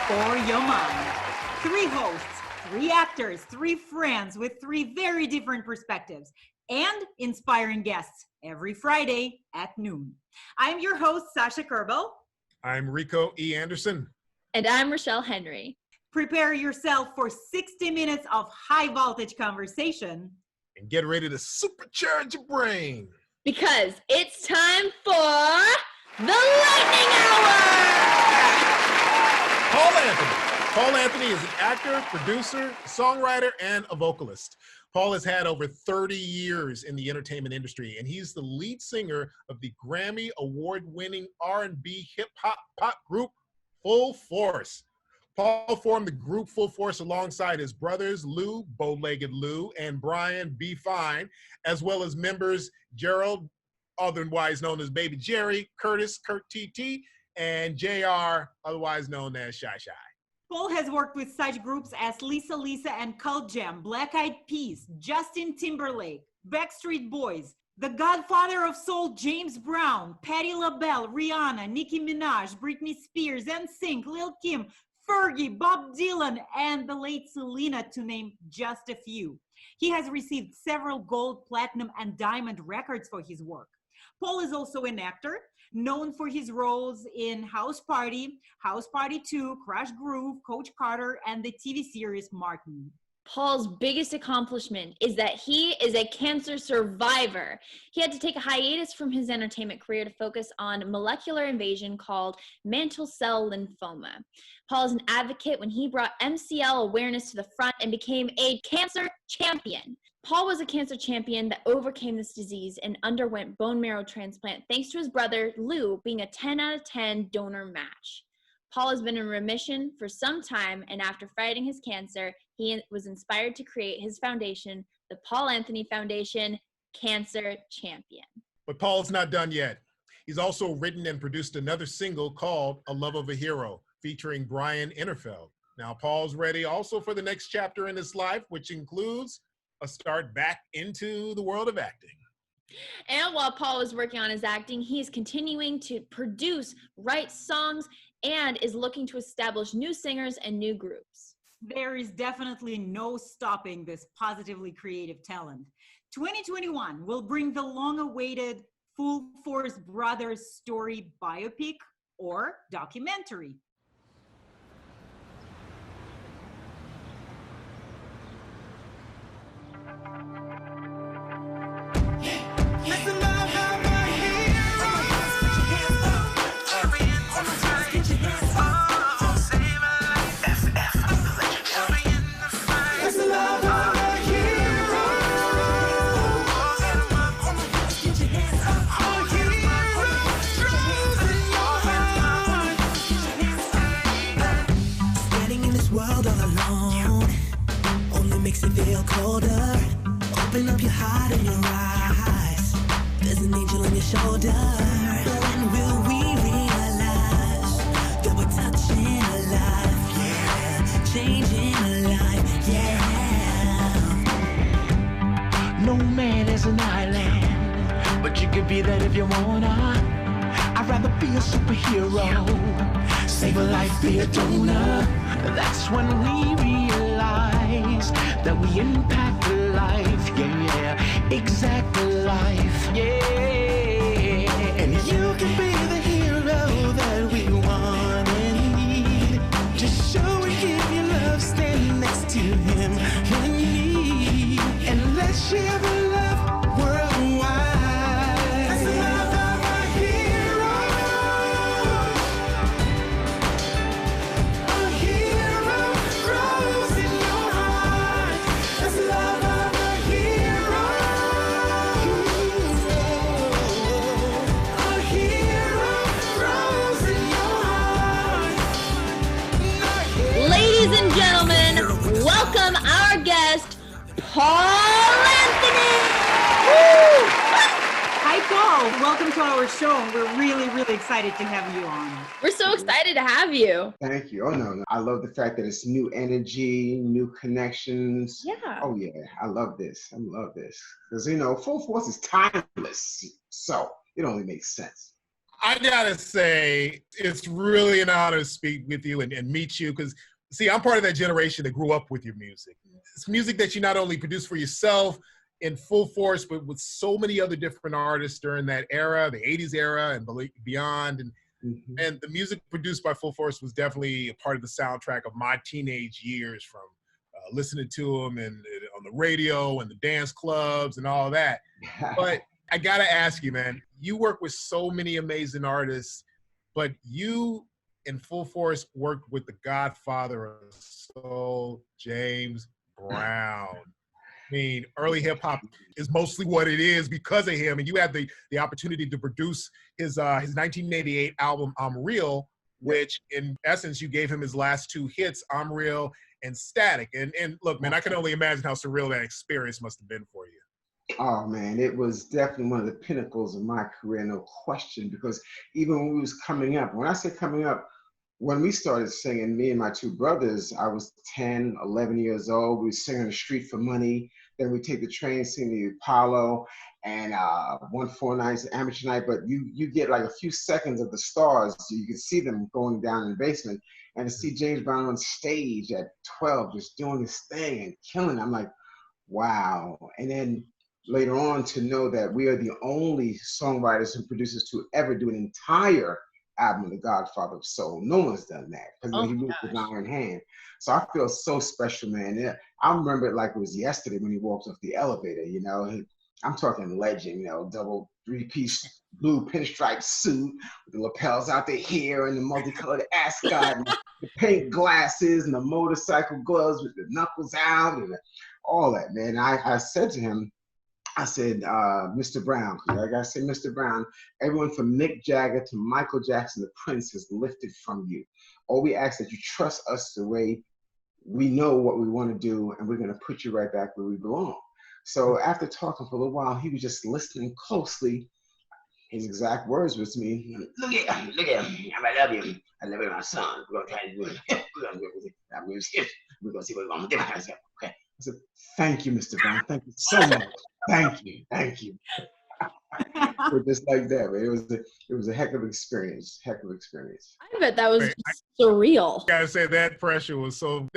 for your mind. 3 hosts, 3 actors, 3 friends with 3 very different perspectives, and inspiring guests every Friday at noon. I'm your host, Sasha Kerbel. I'm Rico E Anderson. And I'm Rachelle Henry. Prepare yourself for 60 minutes of high voltage conversation. And get ready to supercharge your brain. Because it's time for the Lightning Hour! Paul Anthony is an actor, producer, songwriter, and a vocalist. Paul has had over 30 years in the entertainment industry, and he's the lead singer of the Grammy Award-winning R&B hip-hop pop group Full Force. Paul formed the group Full Force alongside his brothers Lou, Bow-Legged Lou, and Brian B. Fine, as well as members Gerald, otherwise known as Baby Jerry, Curtis, Kurt TT, and JR, otherwise known as Shy Shy. Paul has worked with such groups as Lisa Lisa and Cult Jam, Black Eyed Peas, Justin Timberlake, Backstreet Boys, the Godfather of Soul, James Brown, Patti LaBelle, Rihanna, Nicki Minaj, Britney Spears, NSYNC, Lil Kim, Fergie, Bob Dylan, and the late Selena, to name just a few. He has received several gold, platinum, and diamond records for his work. Paul is also an actor, known for his roles in House Party, House Party 2, Crush Groove, Coach Carter, and the TV series Martin. Paul's biggest accomplishment is that he is a cancer survivor. He had to take a hiatus from his entertainment career to focus on molecular invasion called mantle cell lymphoma. Paul is an advocate when he brought MCL awareness to the front and became a cancer champion. Paul was a cancer champion that overcame this disease and underwent bone marrow transplant thanks to his brother Lou being a 10 out of 10 donor match. Paul has been in remission for some time, and after fighting his cancer, he was inspired to create his foundation, the Paul Anthony Foundation Cancer Champion. But Paul's not done yet. He's also written and produced another single called A Love of a Hero, featuring Brian Innerfeld. Now, Paul's ready also for the next chapter in his life, which includes a start back into the world of acting. And while Paul is working on his acting, he is continuing to produce, write songs, and is looking to establish new singers and new groups. There is definitely no stopping this positively creative talent. 2021 will bring the long-awaited Full Force Brothers story biopic or documentary. Makes it feel colder. Open up your heart and your eyes. There's an angel on your shoulder. When will we realize that we're touching a life? Yeah, changing a life. Yeah. No man is an island, but you could be that if you wanna. I'd rather be a superhero. Save a life, be a donor. That's when we realize that we impact the life, yeah, exact life, yeah. And you can be the hero that we want and need. Just show and give your love, stand next to him when you need. And let's share the love worldwide. That's the love of a hero. A hero grows in your heart. That's the love of a hero. A hero grows in your heart. Ladies and gentlemen, welcome our guest, Paul Anthony! Woo! Hi, Paul. Welcome to our show. We're really, really excited to have you on. We're so excited to have you. Thank you. Oh, no. I love the fact that it's new energy, new connections. Yeah. Oh, yeah. I love this. I love this. Because, you know, Full Force is timeless. So it only makes sense. I gotta say, it's really an honor to speak with you and meet you because, see, I'm part of that generation that grew up with your music. It's music that you not only produce for yourself in full force, but with so many other different artists during that era, the 80s era and beyond. And the music produced by Full Force was definitely a part of the soundtrack of my teenage years, from listening to them and on the radio and the dance clubs and all that. But I gotta ask you, man, you work with so many amazing artists, but you in Full Force worked with the godfather of soul, James Brown. I mean, early hip hop is mostly what it is because of him, and you had the opportunity to produce his 1988 album "I'm Real," which in essence you gave him his last two hits, "I'm Real" and "Static." And look, man, I can only imagine how surreal that experience must have been for you. Oh man, it was definitely one of the pinnacles of my career, no question. Because even when we was coming up, when I say coming up, when we started singing, me and my two brothers, I was 10, 11 years old. We were singing on the street for money. Then we take the train, sing the Apollo, and 149's amateur night. But you get like a few seconds of the stars, so you can see them going down in the basement. And to see James Brown on stage at 12, just doing his thing and killing it, I'm like, wow. And then later on to know that we are the only songwriters and producers to ever do an entire album of The Godfather of Soul. No one's done that because he moved with an iron hand. So I feel so special, man. Yeah, I remember it like it was yesterday when he walked off the elevator, you know. I'm talking legend, you know, double three-piece blue pinstripe suit with the lapels out there here and the multicolored ascot and the pink glasses and the motorcycle gloves with the knuckles out and all that, man. I said to him, I said, Mr. Brown, like I said, Mr. Brown, everyone from Mick Jagger to Michael Jackson, the Prince has lifted from you. All we ask that you trust us the way we know what we want to do, and we're going to put you right back where we belong. So after talking for a little while, he was just listening closely. His exact words was to me, look at him, I love you. I love you, my son. We're going to try to do it. We're going to do it. We're going to see what we're going to do. Okay. I said, thank you, Mr. Brown. Thank you so much. Thank you. We're just like that, man. It was a heck of an experience. I bet that was surreal. I gotta say that pressure was so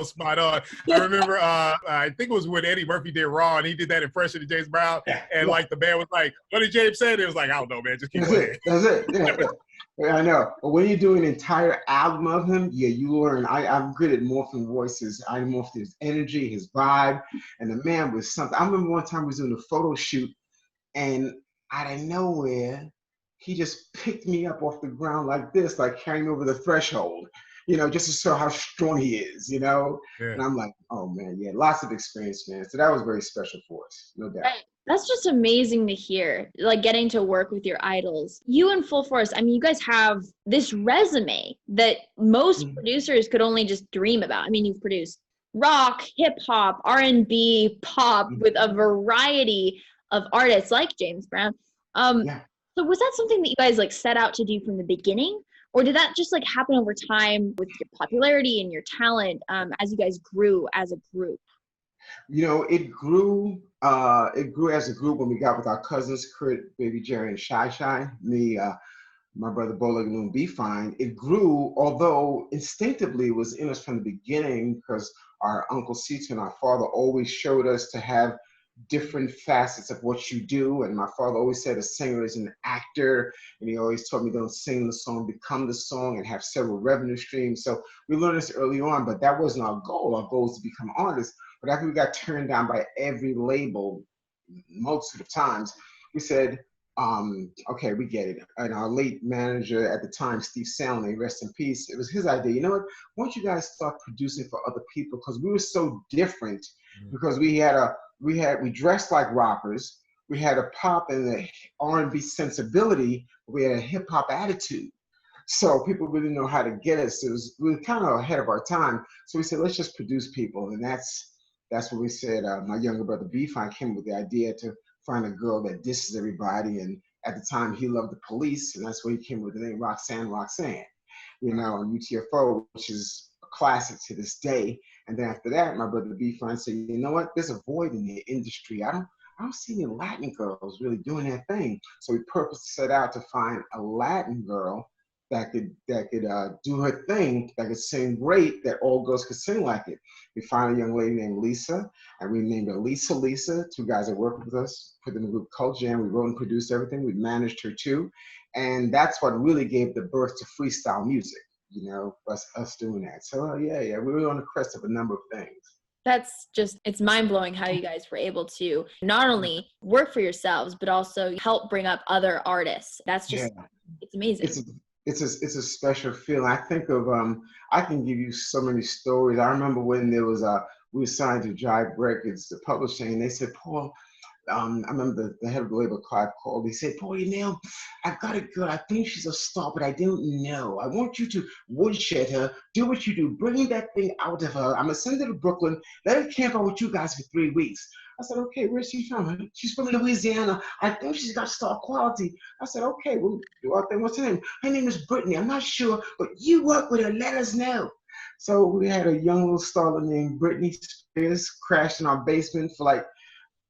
spot on. I remember I think it was when Eddie Murphy did Raw and he did that impression of James Brown, and like the band was like, what did James say? And it was like, I don't know, man, just keep playing. That's it. Yeah, I know. But when you do an entire album of him, you learn. I'm good at morphing voices. I morphed his energy, his vibe, and the man was something. I remember one time we was doing a photo shoot, and out of nowhere, he just picked me up off the ground like this, like carrying me over the threshold, you know, just to show how strong he is, you know? Yeah. And I'm like, oh man, yeah, lots of experience, man. So that was very special for us, no doubt. Right. That's just amazing to hear, like getting to work with your idols. You and Full Force, I mean, you guys have this resume that most producers could only just dream about. I mean, you've produced rock, hip hop, R&B, pop with a variety of artists like James Brown. So was that something that you guys like set out to do from the beginning, or did that just like happen over time with your popularity and your talent as you guys grew as a group? You know, it grew as a group when we got with our cousins, Kurt, Baby Jerry, and Shy Shy, me, my brother Bowler and B Fine. It grew, although instinctively it was in us from the beginning, because our Uncle Sita and our father always showed us to have different facets of what you do. And my father always said a singer is an actor, and he always told me don't sing the song, become the song, and have several revenue streams. So we learned this early on, but that wasn't our goal. Our goal was to become artists. But after we got turned down by every label, most of the times, we said, okay, we get it. And our late manager at the time, Steve Salney, rest in peace, it was his idea. You know what? Why don't you guys start producing for other people? Because we were so different, because we dressed like rockers. We had a pop and a R&B sensibility, but we had a hip hop attitude. So people really know how to get us. We were kind of ahead of our time. So we said, let's just produce people. And that's what we said. My younger brother B-Fine came with the idea to find a girl that disses everybody. And at the time he loved the Police, and that's where he came with the name Roxanne, you know, UTFO, which is a classic to this day. And then after that, my brother B-Fine said, you know what, there's a void in the industry. I I don't see any Latin girls really doing that thing. So we purposely set out to find a Latin girl that could do her thing, that could sing great, that all girls could sing like it. We found a young lady named Lisa, and we named her Lisa. Two guys that worked with us, put them in the group Cult Jam. We wrote and produced everything. We managed her too. And that's what really gave the birth to freestyle music, you know, us doing that. So yeah, we were on the crest of a number of things. That's just, it's mind-blowing how you guys were able to not only work for yourselves, but also help bring up other artists. That's just, it's amazing. It's a special feeling. I think of, I can give you so many stories. I remember when there was we were signed to Jive Records, the publishing, and they said, Paul, I remember the head of the label, Clive, called. He said, Paul, you know, I've got a girl. I think she's a star, but I don't know. I want you to woodshed her, do what you do, bring that thing out of her. I'm going to send her to Brooklyn, let her camp out with you guys for 3 weeks. I said, okay, where's she from? She's from Louisiana. I think she's got star quality. I said, okay, we'll do our thing. What's her name? Her name is Britney. I'm not sure, but you work with her. Let us know. So we had a young little starlet named Britney Spears crashed in our basement for like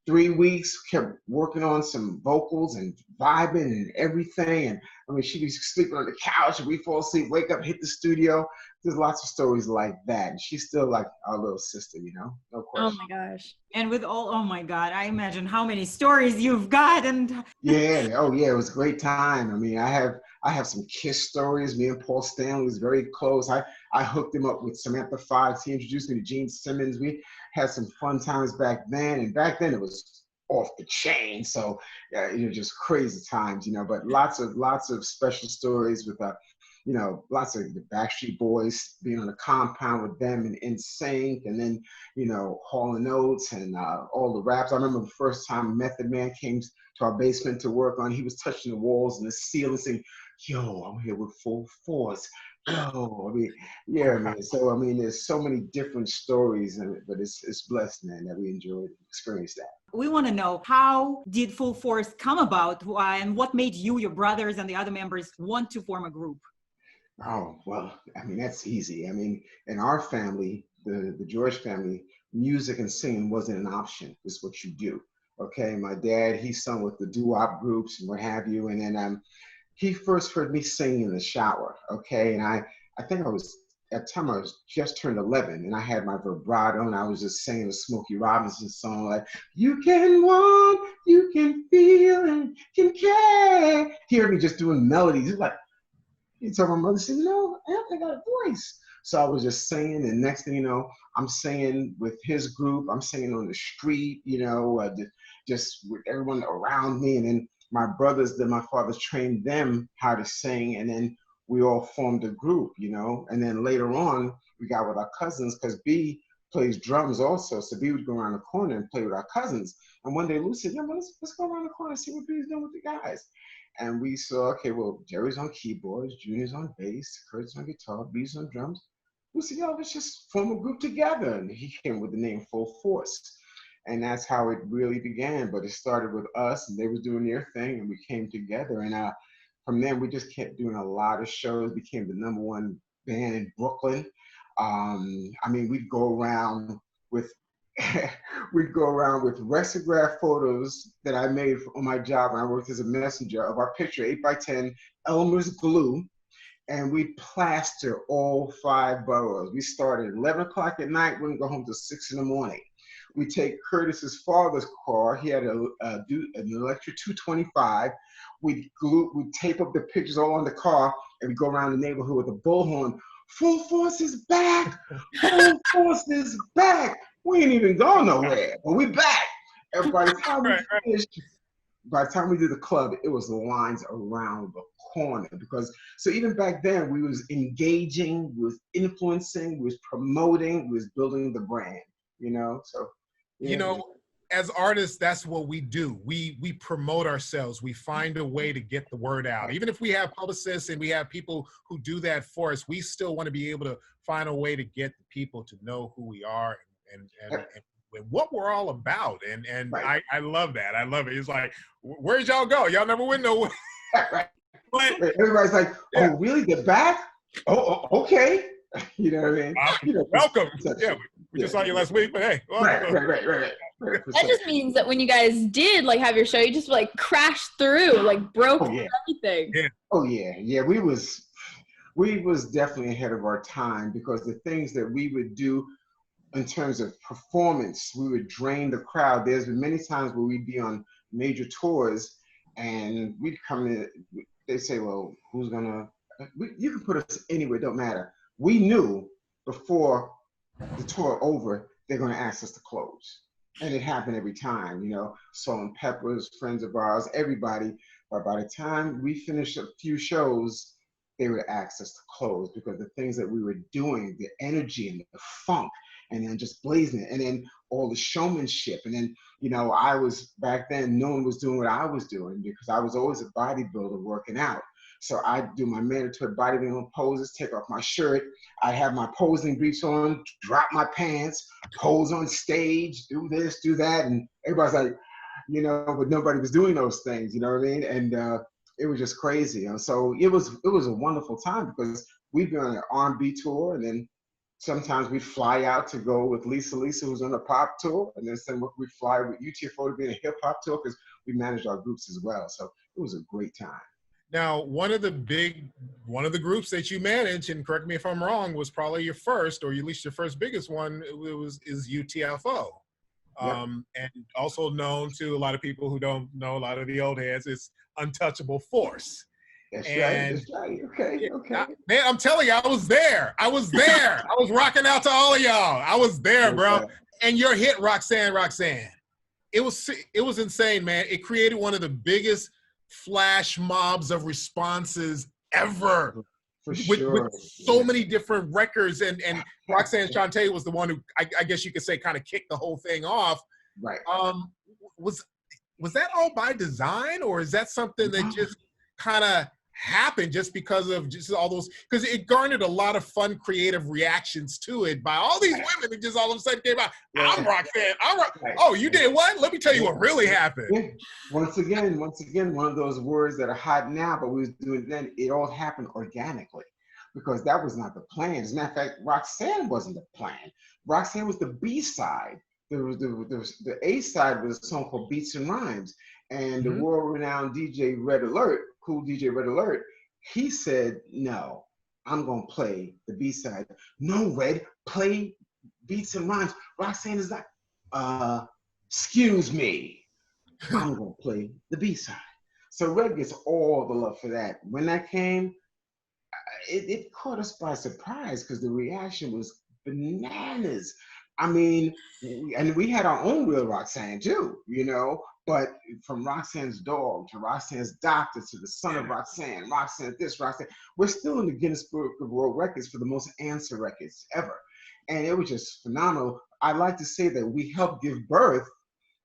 3 weeks, kept working on some vocals and vibing and everything. And I mean, she'd be sleeping on the couch and we fall asleep, wake up, hit the studio. There's lots of stories like that. And she's still like our little sister, you know, no question. Oh my gosh. And with all, oh my God, I imagine how many stories you've got. And yeah, oh yeah, it was a great time. I mean, I have some Kiss stories. Me and Paul Stanley was very close. I hooked him up with Samantha Fox. He introduced me to Gene Simmons. We had some fun times back then. And back then it was off the chain. So it was just crazy times, you know, but lots of special stories with, you know, lots of the Backstreet Boys, being on the compound with them and NSYNC, and then, you know, Hall & Oates and all the raps. I remember the first time Method Man came to our basement to work on, he was touching the walls and the ceiling saying, yo, I'm here with full force. Yo, I mean, yeah, man. So, I mean, there's so many different stories, but it's blessed, man, that we enjoyed and experienced that. we want to know, how did Full Force come about, and what made you, your brothers, and the other members want to form a group? Oh, well, I mean, that's easy. I mean, in our family, the George family, music and singing wasn't an option. It's what you do. Okay, my dad, he sung with the doo-wop groups and what have you. And then he first heard me singing in the shower. Okay, and I think at the time I was just turned 11, and I had my vibrato, and I was just singing a Smokey Robinson song like, you can want, you can feel, and can care. He heard me just doing melodies. He's like, he told my mother, said, no, Anthony got a voice. So I was just singing, and next thing you know, I'm singing with his group. I'm singing on the street, you know, just with everyone around me. And then my brothers, then my father's trained them how to sing, and then we all formed a group, you know. And then later on, we got with our cousins, because B plays drums also. So B would go around the corner and play with our cousins. And one day Lou said, yeah, let's go around the corner and see what B's doing with the guys. And we saw, okay, well, Jerry's on keyboards, Junior's on bass, Kurt's on guitar, B's on drums. We said, yo, let's just form a group together. And he came with the name Full Force. And that's how it really began. But it started with us, and they were doing their thing, and we came together. And from then, we just kept doing a lot of shows, became the #1 band in Brooklyn. I mean, we'd go around with Rexograph photos that I made on my job when I worked as a messenger of our picture, 8x10, Elmer's glue, and we'd plaster all 5 boroughs. We started at 11 o'clock at night, we wouldn't go home till 6 in the morning. We'd take Curtis's father's car, he had an electric 225, we'd tape up the pictures all on the car, and we'd go around the neighborhood with a bullhorn. Full Force is back! Full Force is back! We ain't even gone nowhere, but we back. And by the time we finished, by the time we did the club, it was lines around the corner. Because, so even back then, we was engaging, we was influencing, we was promoting, we was building the brand, you know? So, yeah. You know, as artists, that's what we do. We promote ourselves. We find a way to get the word out. Even if we have publicists and we have people who do that for us, we still want to be able to find a way to get the people to know who we are and what we're all about. And right. I love that. I love it. It's like, where'd y'all go? Y'all never went nowhere. Right. Everybody's like, oh, really? They're back? Oh, okay. You know what I mean? You know, Welcome. perception. Yeah, we just saw you last week, but hey. Right. That just means that when you guys did like have your show, you just like crashed through, like broke everything. Yeah. Oh yeah. We was definitely ahead of our time, because the things that we would do in terms of performance, we would drain the crowd. There's been many times where we'd be on major tours and we'd come in, they say, well, who's gonna, you can put us anywhere, don't matter. We knew before the tour over, they're gonna ask us to close. And it happened every time, you know, Salt and Peppers, friends of ours, everybody. But by the time we finished a few shows, they would ask us to close, because the things that we were doing, the energy and the funk, and then just blazing it, and then all the showmanship. And then, you know, I was back then, no one was doing what I was doing, because I was always a bodybuilder working out. So I'd do my mandatory bodybuilding poses, take off my shirt, I'd have my posing briefs on, drop my pants, pose on stage, do this, do that. And everybody's like, you know, but nobody was doing those things, you know what I mean? And it was just crazy. You know? So it was a wonderful time, because we'd be on an R&B tour, and then sometimes we'd fly out to go with Lisa, who's on a pop tour, and then we'd fly with UTFO to be in a hip hop tour, because we managed our groups as well. So it was a great time. Now, one of the groups that you manage, and correct me if I'm wrong, was probably your first, or at least your first biggest one, is UTFO. Yep. And also known to a lot of people who don't know, a lot of the old heads, it's Untouchable Force. That's right. Okay. Man, I'm telling you, I was there. I was rocking out to all of y'all. I was there, bro. And your hit, Roxanne. It was insane, man. It created one of the biggest flash mobs of responses ever. For sure. With so many different records, and Roxanne Shante was the one who I guess you could say kind of kicked the whole thing off. Right. Was that all by design, or is that something that just kind of happened just because of just all those, because it garnered a lot of fun creative reactions to it by all these women that just all of a sudden came out, I'm Roxanne, oh, you did what? Let me tell you what really happened. Yeah. Once again, one of those words that are hot now, but we was doing then, it all happened organically, because that was not the plan. As a matter of fact, Roxanne wasn't the plan. Roxanne was the B-side. The A-side was a song called Beats and Rhymes, and the world-renowned DJ Red Alert, cool DJ Red Alert, he said, no, I'm gonna play the B-side. No, Red, play Beats and Rhymes. Roxanne is not, excuse me, I'm gonna play the B-side. So Red gets all the love for that. When that came, it caught us by surprise, because the reaction was bananas. I mean, and we had our own real Roxanne too, you know, but from Roxanne's dog to Roxanne's doctor to the son of Roxanne this, Roxanne, we're still in the Guinness Book of World Records for the most answer records ever. And it was just phenomenal. I like to say that we helped give birth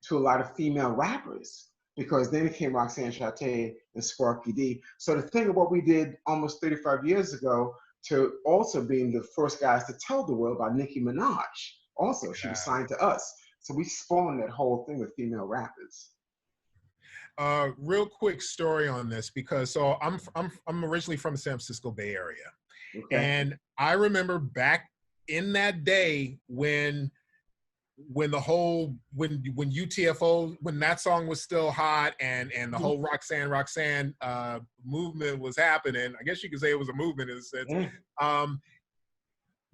to a lot of female rappers, because then came Roxanne Shante and Sparky D. So the thing of what we did almost 35 years ago, to also being the first guys to tell the world about Nicki Minaj. Also, she was signed to us. So we spawned that whole thing with female rappers. Real quick story on this, because so I'm originally from the San Francisco Bay Area. Okay. And I remember back in that day when UTFO, when that song was still hot, and the whole Roxanne movement was happening. I guess you could say it was a movement in a sense.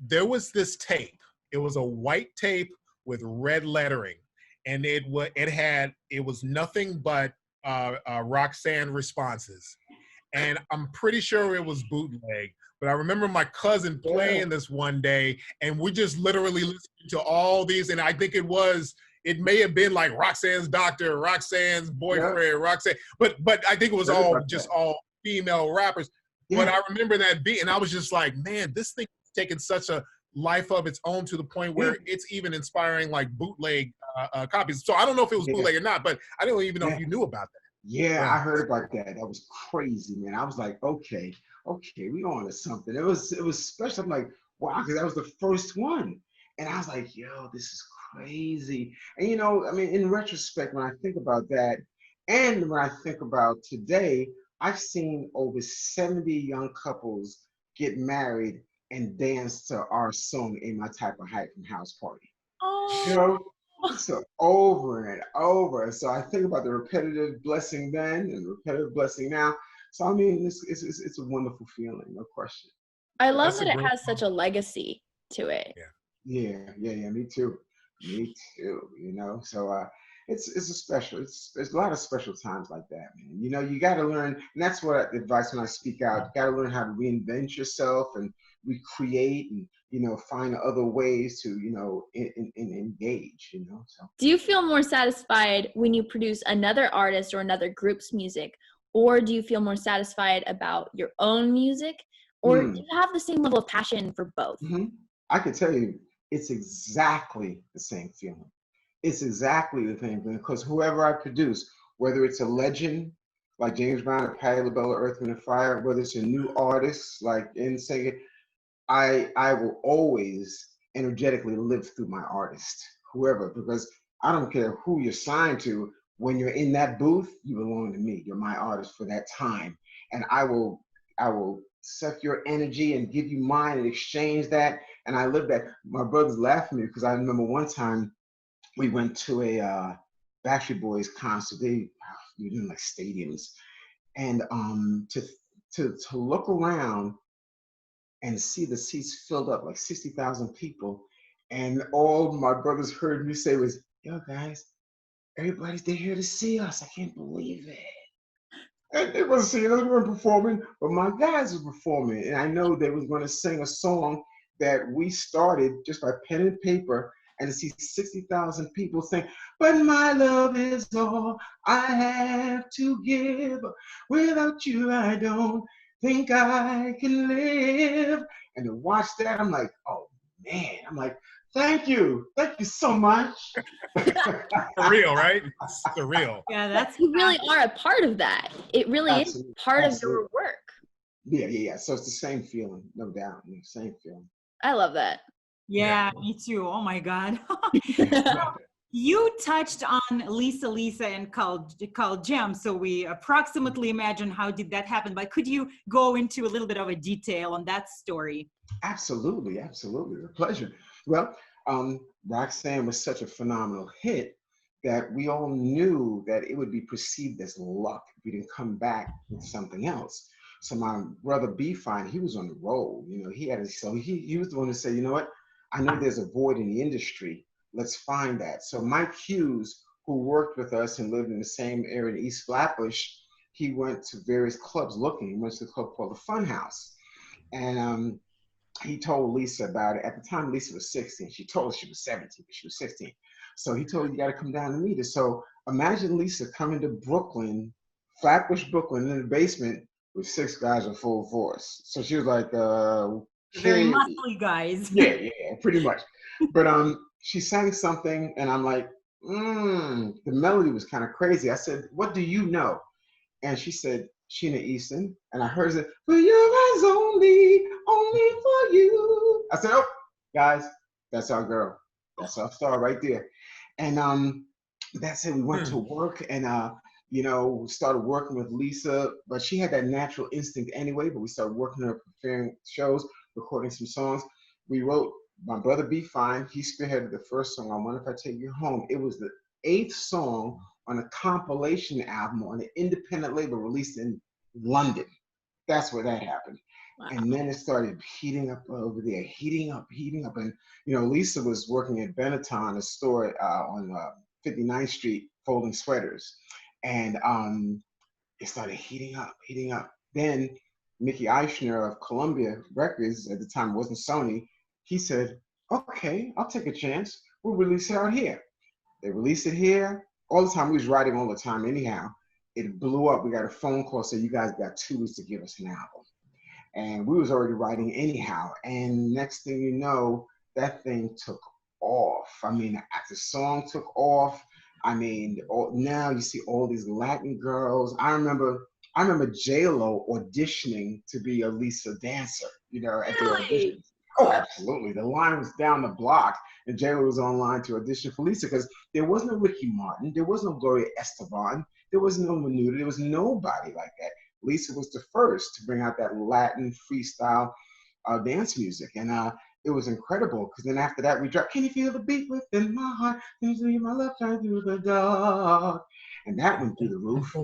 There was this tape. It was a white tape with red lettering, and it was nothing but Roxanne responses. And I'm pretty sure it was bootleg. But I remember my cousin playing this one day, and we just literally listened to all these, and I think it may have been like Roxanne's doctor, Roxanne's boyfriend, Roxanne, but I think it was all female rappers. But I remember that beat, and I was just like, man, this thing is taking such a life of its own, to the point where it's even inspiring like bootleg copies. So I don't know if it was bootleg or not, but I don't even know if you knew about that. Yeah, I heard about that. That was crazy, man. I was like, okay, we on to something. It was special. I'm like, wow, because that was the first one. And I was like, yo, this is crazy. And you know, I mean, in retrospect, when I think about that, and when I think about today, I've seen over 70 young couples get married and dance to our song "Ain't My Type of Hype" from House Party. You Oh. know, so over and over. So I think about the repetitive blessing then and the repetitive blessing now. So I mean, it's a wonderful feeling, no question. I love That's that a it great has such a legacy to it. Yeah. Me too. Me too. You know, so it's a special. There's a lot of special times like that, man. You know, you got to learn, and that's what I advise when I speak out. You got to learn how to reinvent yourself and recreate, and find other ways to engage. You know, so. Do you feel more satisfied when you produce another artist or another group's music, or do you feel more satisfied about your own music, or do you have the same level of passion for both? I can tell you, it's exactly the same feeling. It's exactly the same thing, because whoever I produce, whether it's a legend like James Brown or Patti LaBelle or Earth, Wind and Fire, whether it's a new artist like NSYNC, I will always energetically live through my artist, whoever, because I don't care who you're signed to. When you're in that booth, you belong to me. You're my artist for that time, and I will suck your energy and give you mine and exchange that. And I live that. My brothers laugh at me because I remember one time we went to a Backstreet Boys concert. They were doing like stadiums, and to look around and see the seats filled up, like 60,000 people, and all my brothers heard me say was, "Yo, guys, they're here to see us. I can't believe it." And they wasn't seeing us, we weren't performing, but my guys were performing, and I know they was going to sing a song that we started just by pen and paper, and to see 60,000 people sing, "But my love is all I have to give. Without you, I don't think I can live." And to watch that, I'm like, oh man, I'm like, thank you so much. Surreal, right? It's surreal. Yeah, You really are a part of that. It really Absolutely. is part Absolutely. of your work. Yeah. So it's the same feeling, no doubt. Same feeling. I love that. yeah, me too. Oh my God. You touched on Lisa and Carl Jam, so we approximately imagine how did that happen, but could you go into a little bit of a detail on that story? Absolutely. A pleasure. Well, Roxanne was such a phenomenal hit that we all knew that it would be perceived as luck if we didn't come back with something else. So my brother B Fine, he was on the roll. He was the one to say, you know what? I know there's a void in the industry. Let's find that. So Mike Hughes, who worked with us and lived in the same area in East Flatbush, he went to various clubs looking. He went to a club called the Fun House. And he told Lisa about it. At the time, Lisa was 16. She told us she was 17, but she was 16. So he told her, you got to come down to meet her. So imagine Lisa coming to Brooklyn, Flatbush, Brooklyn, in the basement with 6 guys in full force. So she was like, Very okay. muscly guys. Yeah, pretty much. But she sang something, and I'm like, the melody was kind of crazy. I said, what do you know? And she said, Sheena Easton. And I heard it, for your eyes only for you. I said, oh, guys, that's our girl. That's our star right there. And that's it. We went to work and, started working with Lisa, but she had that natural instinct anyway, but we started working her, preparing shows, recording some songs. We wrote, my brother B Fine, he spearheaded the first song, I Wonder If I Take You Home. It was the 8th song on a compilation album on an independent label released in London. That's where that happened. Wow. And then it started heating up over there, heating up. And, Lisa was working at Benetton, a store on 59th Street, folding sweaters. And it started heating up. Then Mickey Eichner of Columbia Records, at the time it wasn't Sony, he said, okay, I'll take a chance. We'll release it out here. They released it here. All the time, we was writing all the time anyhow. It blew up. We got a phone call saying, you guys got 2 weeks to give us an album. And we was already writing anyhow. And next thing you know, that thing took off. I mean, the song took off. I mean, now you see all these Latin girls. I remember J-Lo auditioning to be a Lisa dancer, at the audition. Oh, absolutely. The line was down the block, and J-Lo was online to audition for Lisa because there was no Ricky Martin, there was no Gloria Estefan, there was no Menuda, there was nobody like that. Lisa was the first to bring out that Latin freestyle. dance music. And it was incredible because then after that we dropped, can you feel the beat within my heart? Can you see my love shine through the dark? And that went through the roof.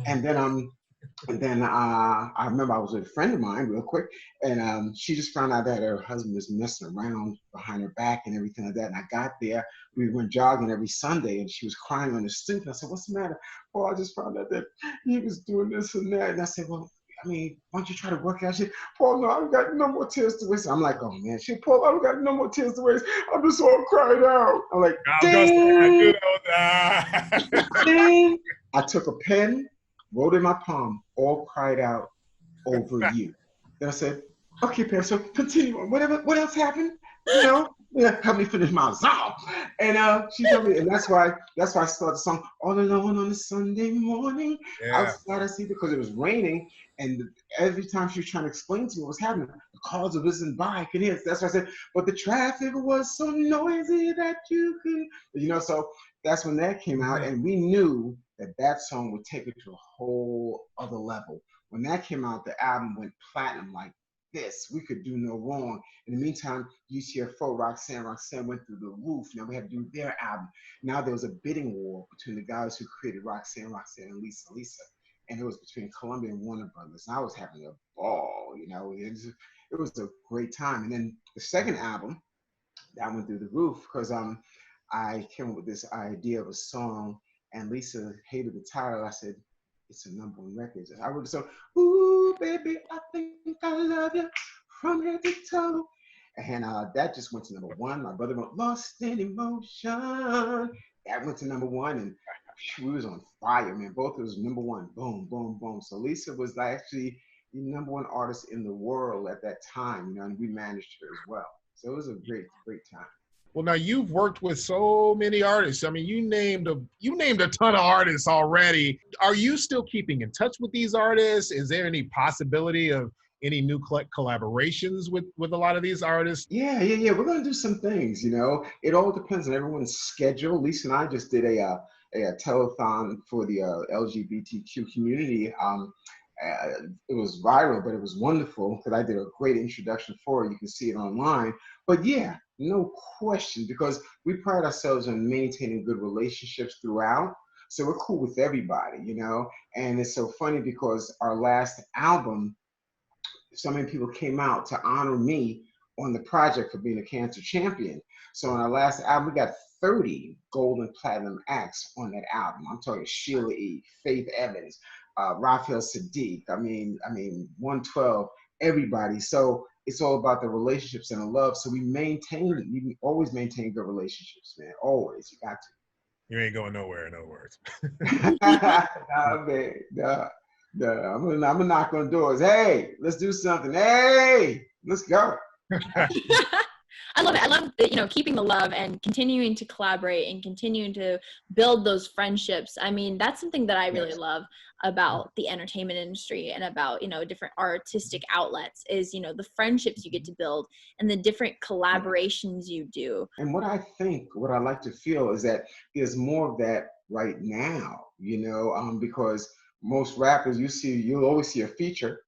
And then I remember I was with a friend of mine real quick, and she just found out that her husband was messing around behind her back and everything like that. And I got there, we went jogging every Sunday, and she was crying on the stoop. And I said, what's the matter? Oh, I just found out that he was doing this and that. And I said, well, I mean, why don't you try to work it out? She said, Paul, no, I've got no more tears to waste. I'm like, oh man. She said, Paul, I've got no more tears to waste. I'm just all cried out. I'm like, ding, ding. I took a pen, wrote in my palm, all cried out over you. Then I said, okay, Pam, so continue on. What else happened? You know, help me finish my song. And she told me, and that's why I started the song all alone on a Sunday morning. Outside I see, because it was raining, and every time she was trying to explain to me what was happening, the cars were whizzing by, I could hear it. That's why I said, but the traffic was so noisy that you could, you know, so that's when that came out, and we knew that song would take it to a whole other level. When that came out, the album went platinum like this. We could do no wrong. In the meantime, UTFO, Roxanne went through the roof. Now we had to do their album. Now there was a bidding war between the guys who created Roxanne, and Lisa. And it was between Columbia and Warner Brothers. And I was having a ball, you know. It was a great time. And then the second album, that went through the roof because I came up with this idea of a song, and Lisa hated the title. I said, it's a number one record. I wrote the song, ooh, baby, I think I love you from head to toe. And that just went to number one. My brother wrote Lost in Emotion. That went to number one, and we was on fire, man. Both of us number one, boom, boom, boom. So Lisa was actually the number one artist in the world at that time, you know, and we managed her as well. So it was a great, great time. Well, now you've worked with so many artists. I mean, you named a ton of artists already. Are you still keeping in touch with these artists? Is there any possibility of any new collaborations with a lot of these artists? Yeah. We're gonna do some things. You know, it all depends on everyone's schedule. Lisa and I just did a telethon for the LGBTQ community. It was viral, but it was wonderful because I did a great introduction for it. You can see it online. But yeah, no question, because we pride ourselves on maintaining good relationships throughout. So we're cool with everybody, you know? And it's so funny because our last album, so many people came out to honor me on the project for being a cancer champion. So on our last album, we got 30 gold and platinum acts on that album. I'm talking Sheila E., Faith Evans, Raphael Sadiq, I mean 112, everybody. So it's all about the relationships and the love. So we always maintain good relationships, man. Always, you got to. You ain't going nowhere, in other words. Nah, man, nah. I'm gonna knock on doors. Hey, let's do something. Hey, let's go. I love it. I love the, keeping the love and continuing to collaborate and continuing to build those friendships. I mean, that's something that I really love about the entertainment industry and about, different artistic outlets is, the friendships you get to build and the different collaborations you do. And what I like to feel is that there's more of that right now, because most rappers, you'll always see a feature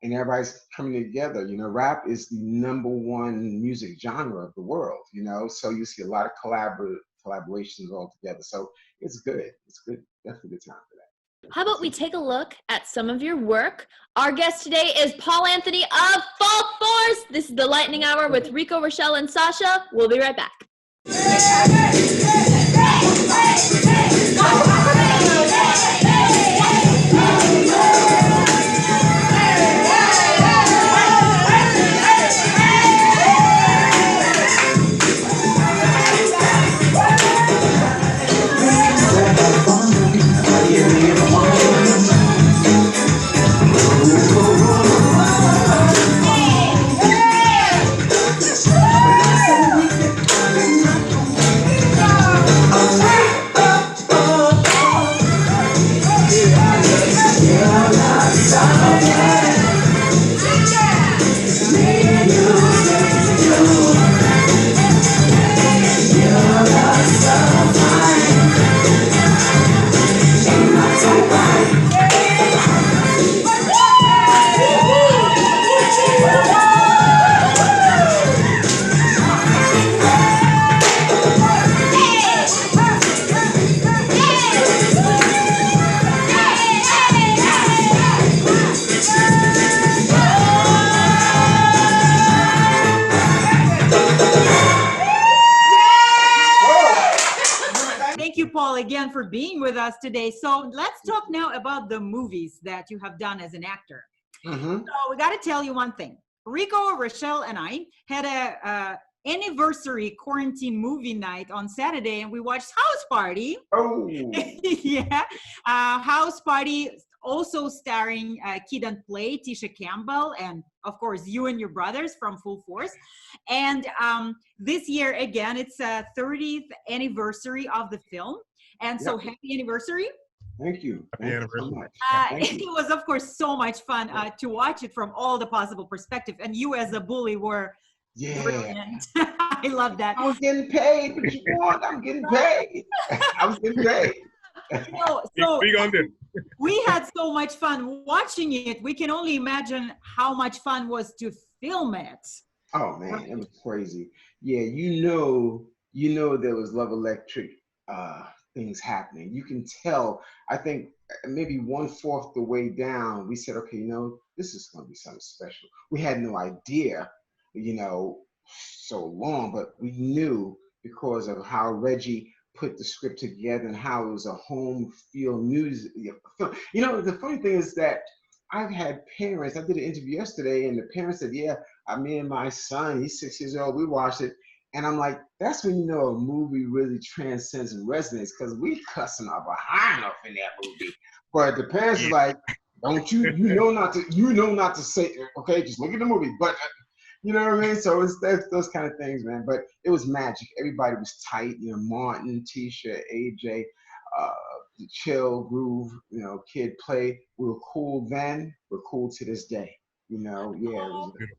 and everybody's coming together. Rap is the #1 music genre of the world, so you see a lot of collaborations all together. So it's good. It's good. Definitely a good time for that. How about we take a look at some of your work? Our guest today is Paul Anthony of Full Force. This is the Lightning Hour with Rico, Rachelle, and Sasha. We'll be right back. again for being with us today. So let's talk now about the movies that you have done as an actor. So we got to tell you one thing. Rico, Rachelle, and I had a anniversary quarantine movie night on Saturday, and we watched House Party. Oh, yeah, House Party, also starring Kid and Play, Tisha Campbell, and of course you and your brothers from Full Force. And this year again, it's a 30th anniversary of the film, and so happy anniversary. Thank you. Thank you so much. It was, of course, so much fun to watch it from all the possible perspective. And you as a bully were brilliant. I love that. I was getting paid. What you want? I'm getting paid. I was getting paid. So we had so much fun watching it. We can only imagine how much fun was to film it. Oh man, it was crazy. Yeah, you know there was Love Electric things happening. You can tell. I think maybe 1/4 the way down, we said, okay, this is going to be something special. We had no idea, so long, but we knew because of how Reggie put the script together and how it was a home feel music film. The funny thing is that I've had parents, I did an interview yesterday, and the parents said, me and my son, he's 6 years old, we watched it. And I'm like, that's when you know a movie really transcends and resonates, because we cussing our behind off in that movie. But the parents are like, don't you know not to say, okay, just look at the movie. But you know what I mean? So it's those kind of things, man. But it was magic. Everybody was tight. Martin, Tisha, AJ, the Chill, Groove, Kid, Play. We were cool then. We're cool to this day. It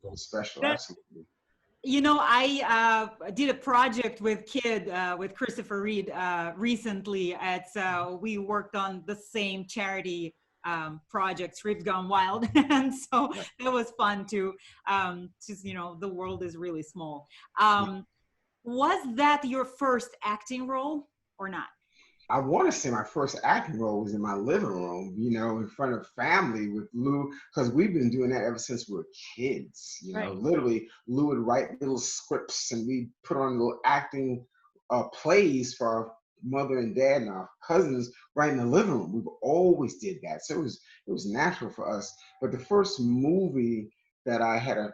was special. Absolutely. I did a project with Kid, with Christopher Reed recently. We worked on the same charity projects, Ripped Gone Wild, and so it was fun to the world is really small. Was that your first acting role or not? I want to say my first acting role was in my living room, in front of family with Lou, because we've been doing that ever since we were kids. Literally, Lou would write little scripts, and we put on little acting plays for our mother and dad and our cousins right in the living room. We always did that, so it was natural for us. But the first movie that I had a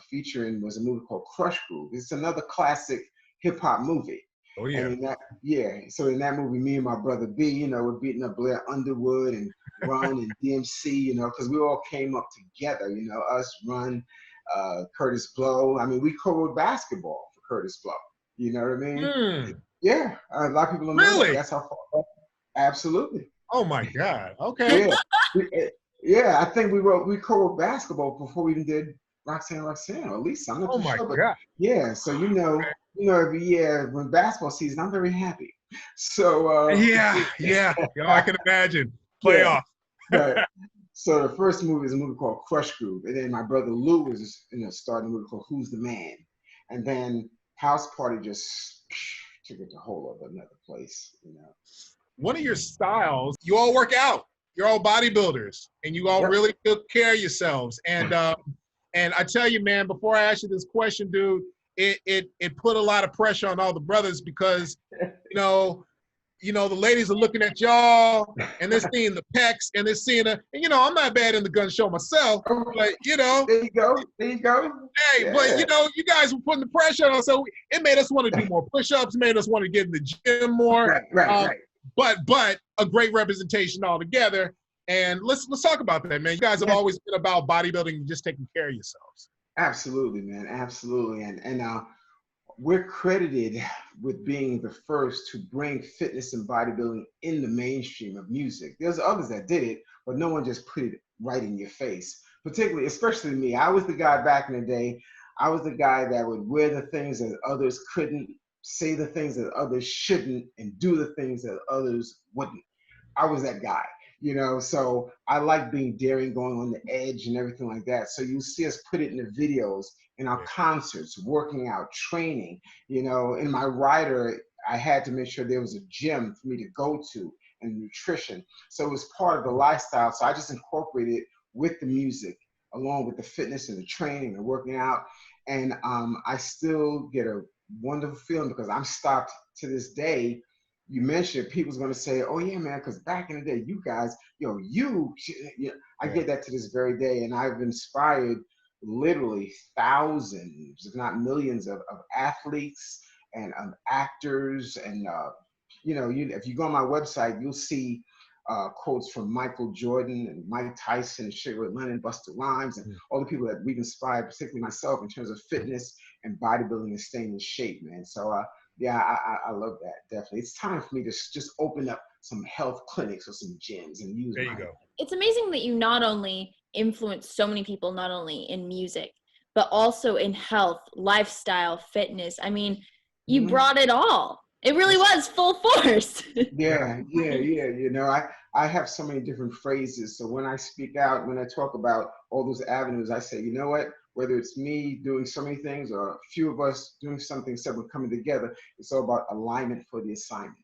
feature in was a movie called Crush Groove. It's another classic hip hop movie. Oh yeah. And so in that movie, me and my brother B, we're beating up Blair Underwood and Ron and DMC, because we all came up together. Us, Run, Curtis Blow. I mean, we co-wrote basketball for Curtis Blow. You know what I mean? Yeah, a lot of people don't know that. That's how far. Absolutely. Oh my God. Okay. Yeah. I think we co-wrote basketball before we even did Roxanne, or at least I'm not too sure. God. Yeah, so every year when basketball season, I'm very happy. So yeah, I can imagine playoff. Right. So the first movie is a movie called Crush Groove, and then my brother Lou was starting a movie called Who's the Man, and then House Party just took it to a whole another place. One of your styles, you all work out. You're all bodybuilders, and you all really took care of yourselves. And I tell you, man, before I ask you this question, dude, it put a lot of pressure on all the brothers, because, the ladies are looking at y'all and they're seeing the pecs and they're seeing I'm not bad in the gun show myself, but There you go. Hey, but you guys were putting the pressure on us, so it made us want to do more push-ups, made us want to get in the gym more. Right. But a great representation altogether. And let's talk about that, man. You guys have always been about bodybuilding and just taking care of yourselves. Absolutely, man. Absolutely. And we're credited with being the first to bring fitness and bodybuilding in the mainstream of music. There's others that did it, but no one just put it right in your face. Especially me. I was the guy back in the day. I was the guy that would wear the things that others couldn't, say the things that others shouldn't, and do the things that others wouldn't. I was that guy. So I like being daring, going on the edge and everything like that. So you see us put it in the videos, in our concerts, working out, training. In my rider, I had to make sure there was a gym for me to go to and nutrition. So it was part of the lifestyle. So I just incorporated it with the music, along with the fitness and the training and working out. And I still get a wonderful feeling, because I'm stopped to this day you mentioned, people's going to say, oh yeah, man, because back in the day, you guys, I get that to this very day. And I've inspired literally thousands, if not millions of athletes and actors. And, if you go on my website, you'll see quotes from Michael Jordan and Mike Tyson and Sugar Leonard, Busta Rhymes, and all the people that we've inspired, particularly myself, in terms of fitness and bodybuilding and staying in shape, man. So, yeah, I love that, definitely. It's time for me to just open up some health clinics or some gyms and use There you go. It's amazing that you not only influence so many people, not only in music, but also in health, lifestyle, fitness. I mean, you brought it all. It really was full force. Yeah. I have so many different phrases. So when I speak out, when I talk about all those avenues, I say, you know what? Whether it's me doing so many things or a few of us doing something separate coming together, it's all about alignment for the assignment,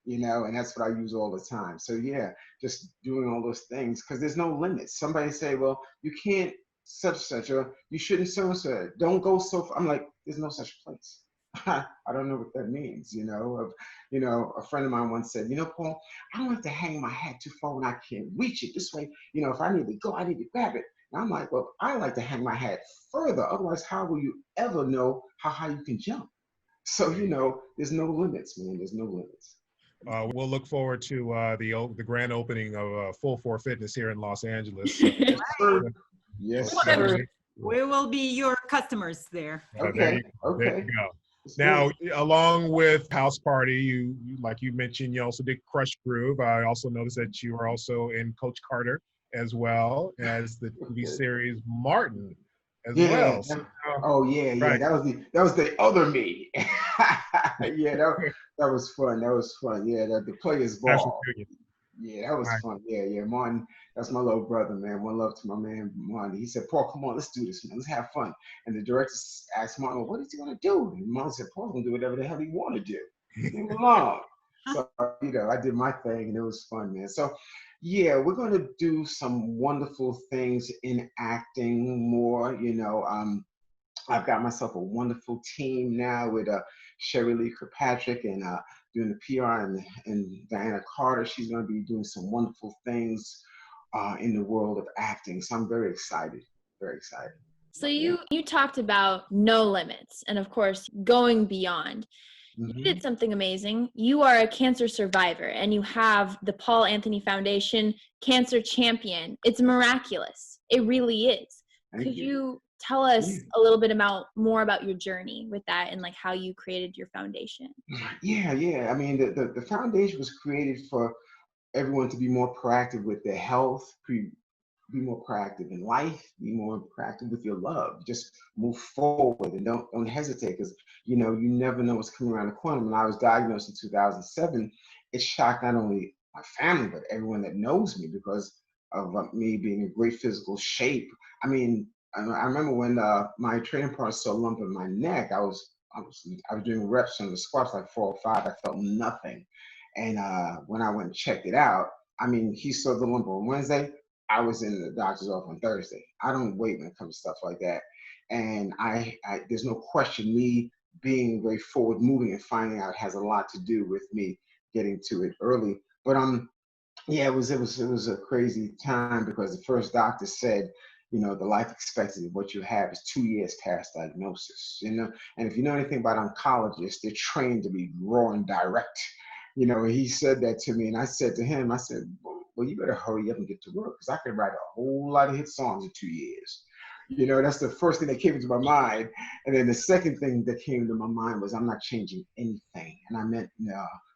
and that's what I use all the time. So yeah, just doing all those things because there's no limits. Somebody say, well, you can't such, or you shouldn't so, don't go so far. I'm like, there's no such place. I don't know what that means, a friend of mine once said, Paul, I don't have to hang my hat too far when I can't reach it. This way, if I need to go, I need to grab it. And I'm like, well, I like to hang my hat further. Otherwise, how will you ever know how high you can jump? So, there's no limits, man. There's no limits. We'll look forward to the grand opening of Full 4 Fitness here in Los Angeles. Yes, sir. Yes, sir. We will be your customers there. Okay. There you go. Now, along with House Party, you like you mentioned, you also did Crush Groove. I also noticed that you are also in Coach Carter as well as the TV series Martin as well. So, right. That was the other me. Yeah, that was fun. That was fun. Yeah, the Players Ball. Yeah, that was fun. Yeah. Martin, that's my little brother, man. One love to my man, Martin. He said, Paul, come on, let's do this, man. Let's have fun. And the director asked Martin, well, what is he going to do? And Martin said, Paul's going to do whatever the hell he want to do. Leave him alone. So, I did my thing, and it was fun, man. So, yeah, we're going to do some wonderful things in acting more, I've got myself a wonderful team now with Sherry Lee Kirkpatrick and doing the PR and Diana Carter. She's going to be doing some wonderful things in the world of acting. So I'm very excited, very excited. So you talked about no limits and, of course, going beyond. You did something amazing. You are a cancer survivor and you have the Paul Anthony Foundation Cancer Champion. It's miraculous. It really is. Could you tell us a little bit more about your journey with that and like how you created your foundation? Yeah. I mean, the foundation was created for everyone to be more proactive with their health, be more proactive in life, be more proactive with your love. Just move forward and don't hesitate because you never know what's coming around the corner. When I was diagnosed in 2007, it shocked not only my family but everyone that knows me because of me being in great physical shape. I mean, I remember when my training partner saw a lump in my neck. I was doing reps on the squats like 4 or 5. I felt nothing, and when I went and checked it out, I mean, he saw the lump on Wednesday. I was in the doctor's office on Thursday. I don't wait when it comes to stuff like that, and I there's no question me being very forward moving and finding out has a lot to do with me getting to it early. But yeah, it was a crazy time because the first doctor said, the life expectancy of what you have is 2 years past diagnosis, and if you know anything about oncologists, they're trained to be raw and direct, he said that to me, and I said to him, well, you better hurry up and get to work because I can write a whole lot of hit songs in 2 years. That's the first thing that came into my mind. And then the second thing that came to my mind was I'm not changing anything. And I meant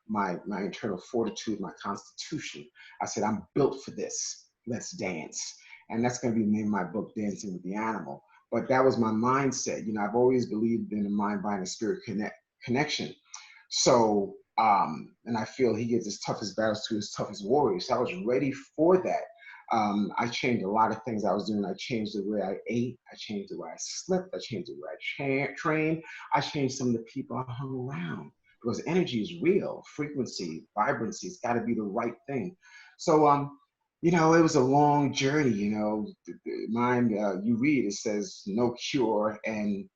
my internal fortitude, my constitution. I said, I'm built for this. Let's dance. And that's going to be the name of my book, Dancing with the Animal. But that was my mindset. I've always believed in the mind, body, and spirit connection. So, and I feel he gives his toughest battles to his toughest warriors. So I was ready for that. I changed a lot of things I was doing. I changed the way I ate. I changed the way I slept. I changed the way I trained. I changed some of the people I hung around because energy is real. Frequency, vibrancy, it's got to be the right thing. So, it was a long journey, mine, you read, it says no cure and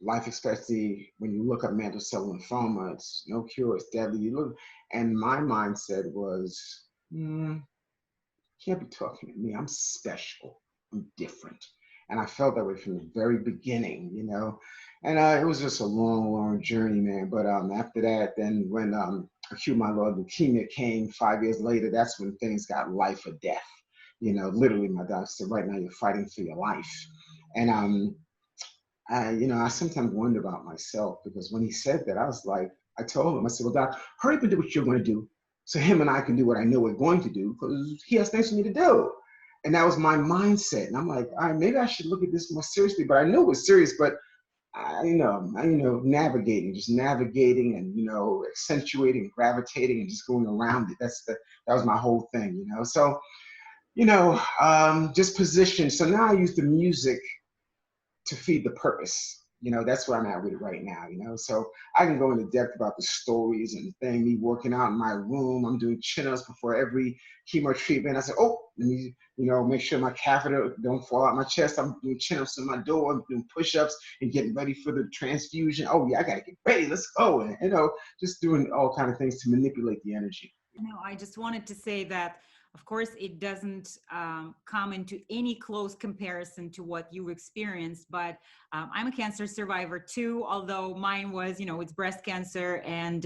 life expectancy, when you look up mantle cell lymphoma, it's no cure, it's deadly. You look, and my mindset was, can't be talking to me. I'm special. I'm different. And I felt that way from the very beginning, you know. And it was just a long, long journey, man. But after that, then when acute myeloid leukemia came 5 years later, that's when things got life or death. You know, literally, my doctor said, right now you're fighting for your life. And I sometimes wonder about myself, because when he said that, I was like, I told him, I said, well, Doc, hurry up and do what you're going to do, so him and I can do what I know we're going to do, because he has things for me to do. And that was my mindset. And I'm like, all right, maybe I should look at this more seriously. But I knew it was serious, but navigating and, accentuating, gravitating, and just going around it. That was my whole thing, you know. So, just position. So now I use the music to feed the purpose. You know, that's where I'm at with it right now, you know. So I can go into depth about the stories and me working out in my room. I'm doing chin-ups before every chemo treatment. I said, oh, let me, make sure my catheter don't fall out my chest. I'm doing chin-ups in my door. I'm doing push-ups and getting ready for the transfusion. Oh yeah, I gotta get ready. Let's go. And, just doing all kind of things to manipulate the energy. No, I just wanted to say that, of course, it doesn't come into any close comparison to what you experienced, but I'm a cancer survivor too, although mine was, it's breast cancer, and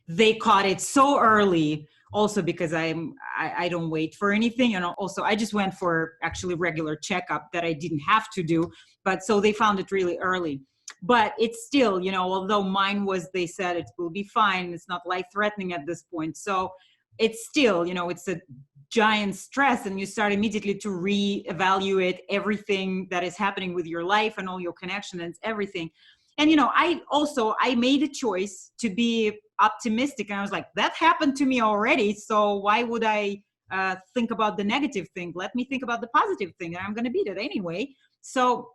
they caught it so early, also because I don't wait for anything. And also I just went for actually regular checkup that I didn't have to do, but so they found it really early. But it's still, although mine was, they said it will be fine, it's not life-threatening at this point. So it's still, it's a giant stress, and you start immediately to reevaluate everything that is happening with your life and all your connections and everything. And, I made a choice to be optimistic. And I was like, that happened to me already. So why would I think about the negative thing? Let me think about the positive thing, and I'm going to beat it anyway. So,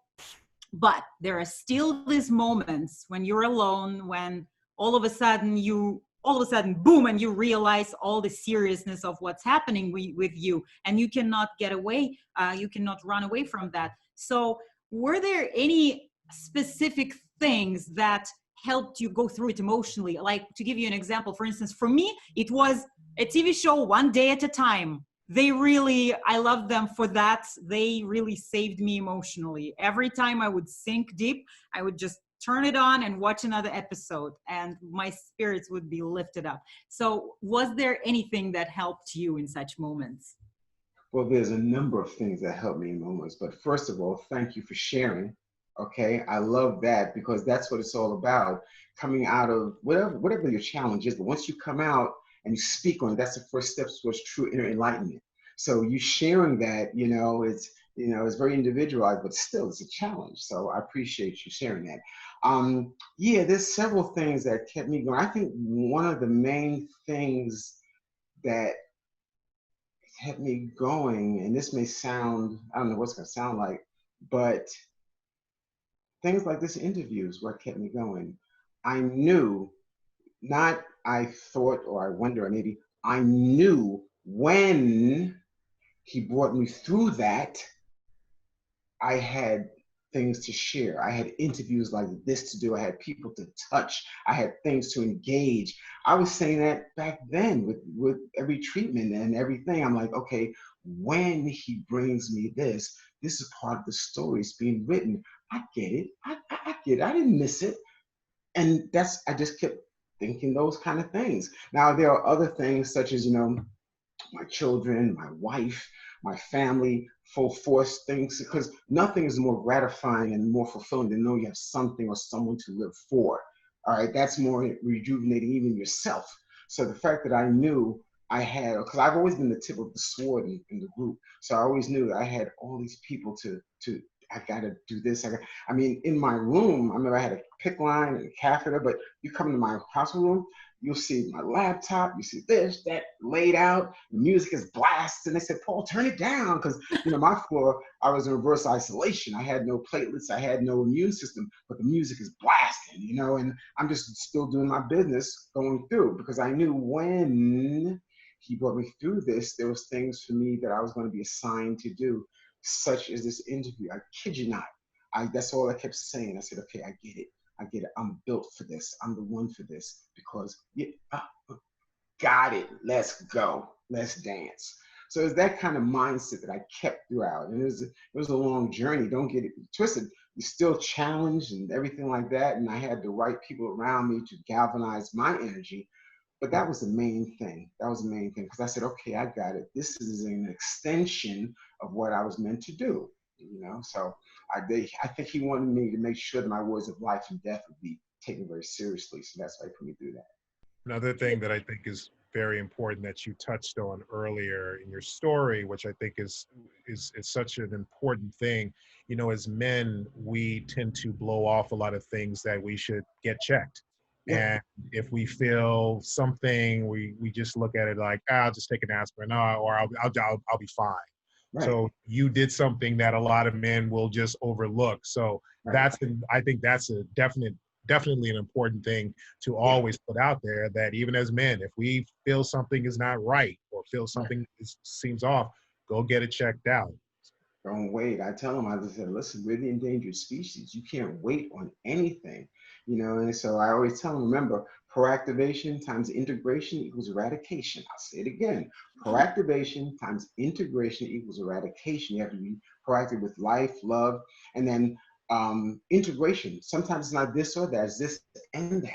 but there are still these moments when you're alone, when all of a sudden, boom, and you realize all the seriousness of what's happening with you, and you cannot get away. You cannot run away from that. So were there any specific things that helped you go through it emotionally? Like, to give you an example, for instance, for me, it was a TV show, One Day at a Time. I loved them for that. They really saved me emotionally. Every time I would sink deep, I would just turn it on and watch another episode, and my spirits would be lifted up. So was there anything that helped you in such moments? Well, there's a number of things that help me in moments, but first of all, thank you for sharing. Okay, I love that, because that's what it's all about, coming out of whatever your challenge is. But once you come out and you speak on it, that's the first step towards true inner enlightenment. So you sharing that, it's very individualized, but still it's a challenge. So I appreciate you sharing that. There's several things that kept me going. I think one of the main things that kept me going, and this may sound, I don't know what's going to sound like, but things like this interview is what kept me going. I knew, not I thought or I wonder, or maybe I knew when he brought me through that, I had things to share. I had interviews like this to do. I had people to touch. I had things to engage. I was saying that back then with every treatment and everything. I'm like, okay, when he brings me this is part of the story. It's being written. I get it. I get it. I didn't miss it. And I just kept thinking those kind of things. Now, there are other things such as, my children, my wife, my family, full force things, because nothing is more gratifying and more fulfilling than knowing you have something or someone to live for. All right, that's more rejuvenating even yourself. So the fact that I knew I had, because I've always been the tip of the sword in the group, so I always knew that I had all these people to I gotta do this. I mean, in my room, I remember I had a PICC line and a catheter, but you come into my hospital room, you'll see my laptop, you see this, that laid out, the music is blasting. They said, Paul, turn it down. Because, my floor, I was in reverse isolation. I had no platelets, I had no immune system, but the music is blasting, and I'm just still doing my business going through, because I knew when he brought me through this, there was things for me that I was going to be assigned to do, such as this interview. I kid you not. That's all I kept saying. I said, okay, I get it. I get it. I'm built for this. I'm the one for this because got it. Let's go. Let's dance. So it's that kind of mindset that I kept throughout. And it was a long journey. Don't get it twisted. You're still challenged and everything like that. And I had the right people around me to galvanize my energy. But that was the main thing. That was the main thing. Because I said, okay, I got it. This is an extension of what I was meant to do. So I think he wanted me to make sure that my words of life and death would be taken very seriously. So that's why he put me through that. Another thing that I think is very important that you touched on earlier in your story, which I think is such an important thing. As men, we tend to blow off a lot of things that we should get checked. Yeah. And if we feel something, we just look at it like, I'll just take an aspirin, or I'll be fine. Right. So you did something that a lot of men will just overlook. So Right. I think that's a definitely an important thing to always put out there, that even as men, if we feel something is not right or feel something seems off, go get it checked out. Don't wait. I tell them, I just said, listen, we're the endangered species. You can't wait on anything, and so I always tell them, remember, proactivation times integration equals eradication. I'll say it again. Proactivation times integration equals eradication. You have to be proactive with life, love, and then integration. Sometimes it's not this or that, it's this and that.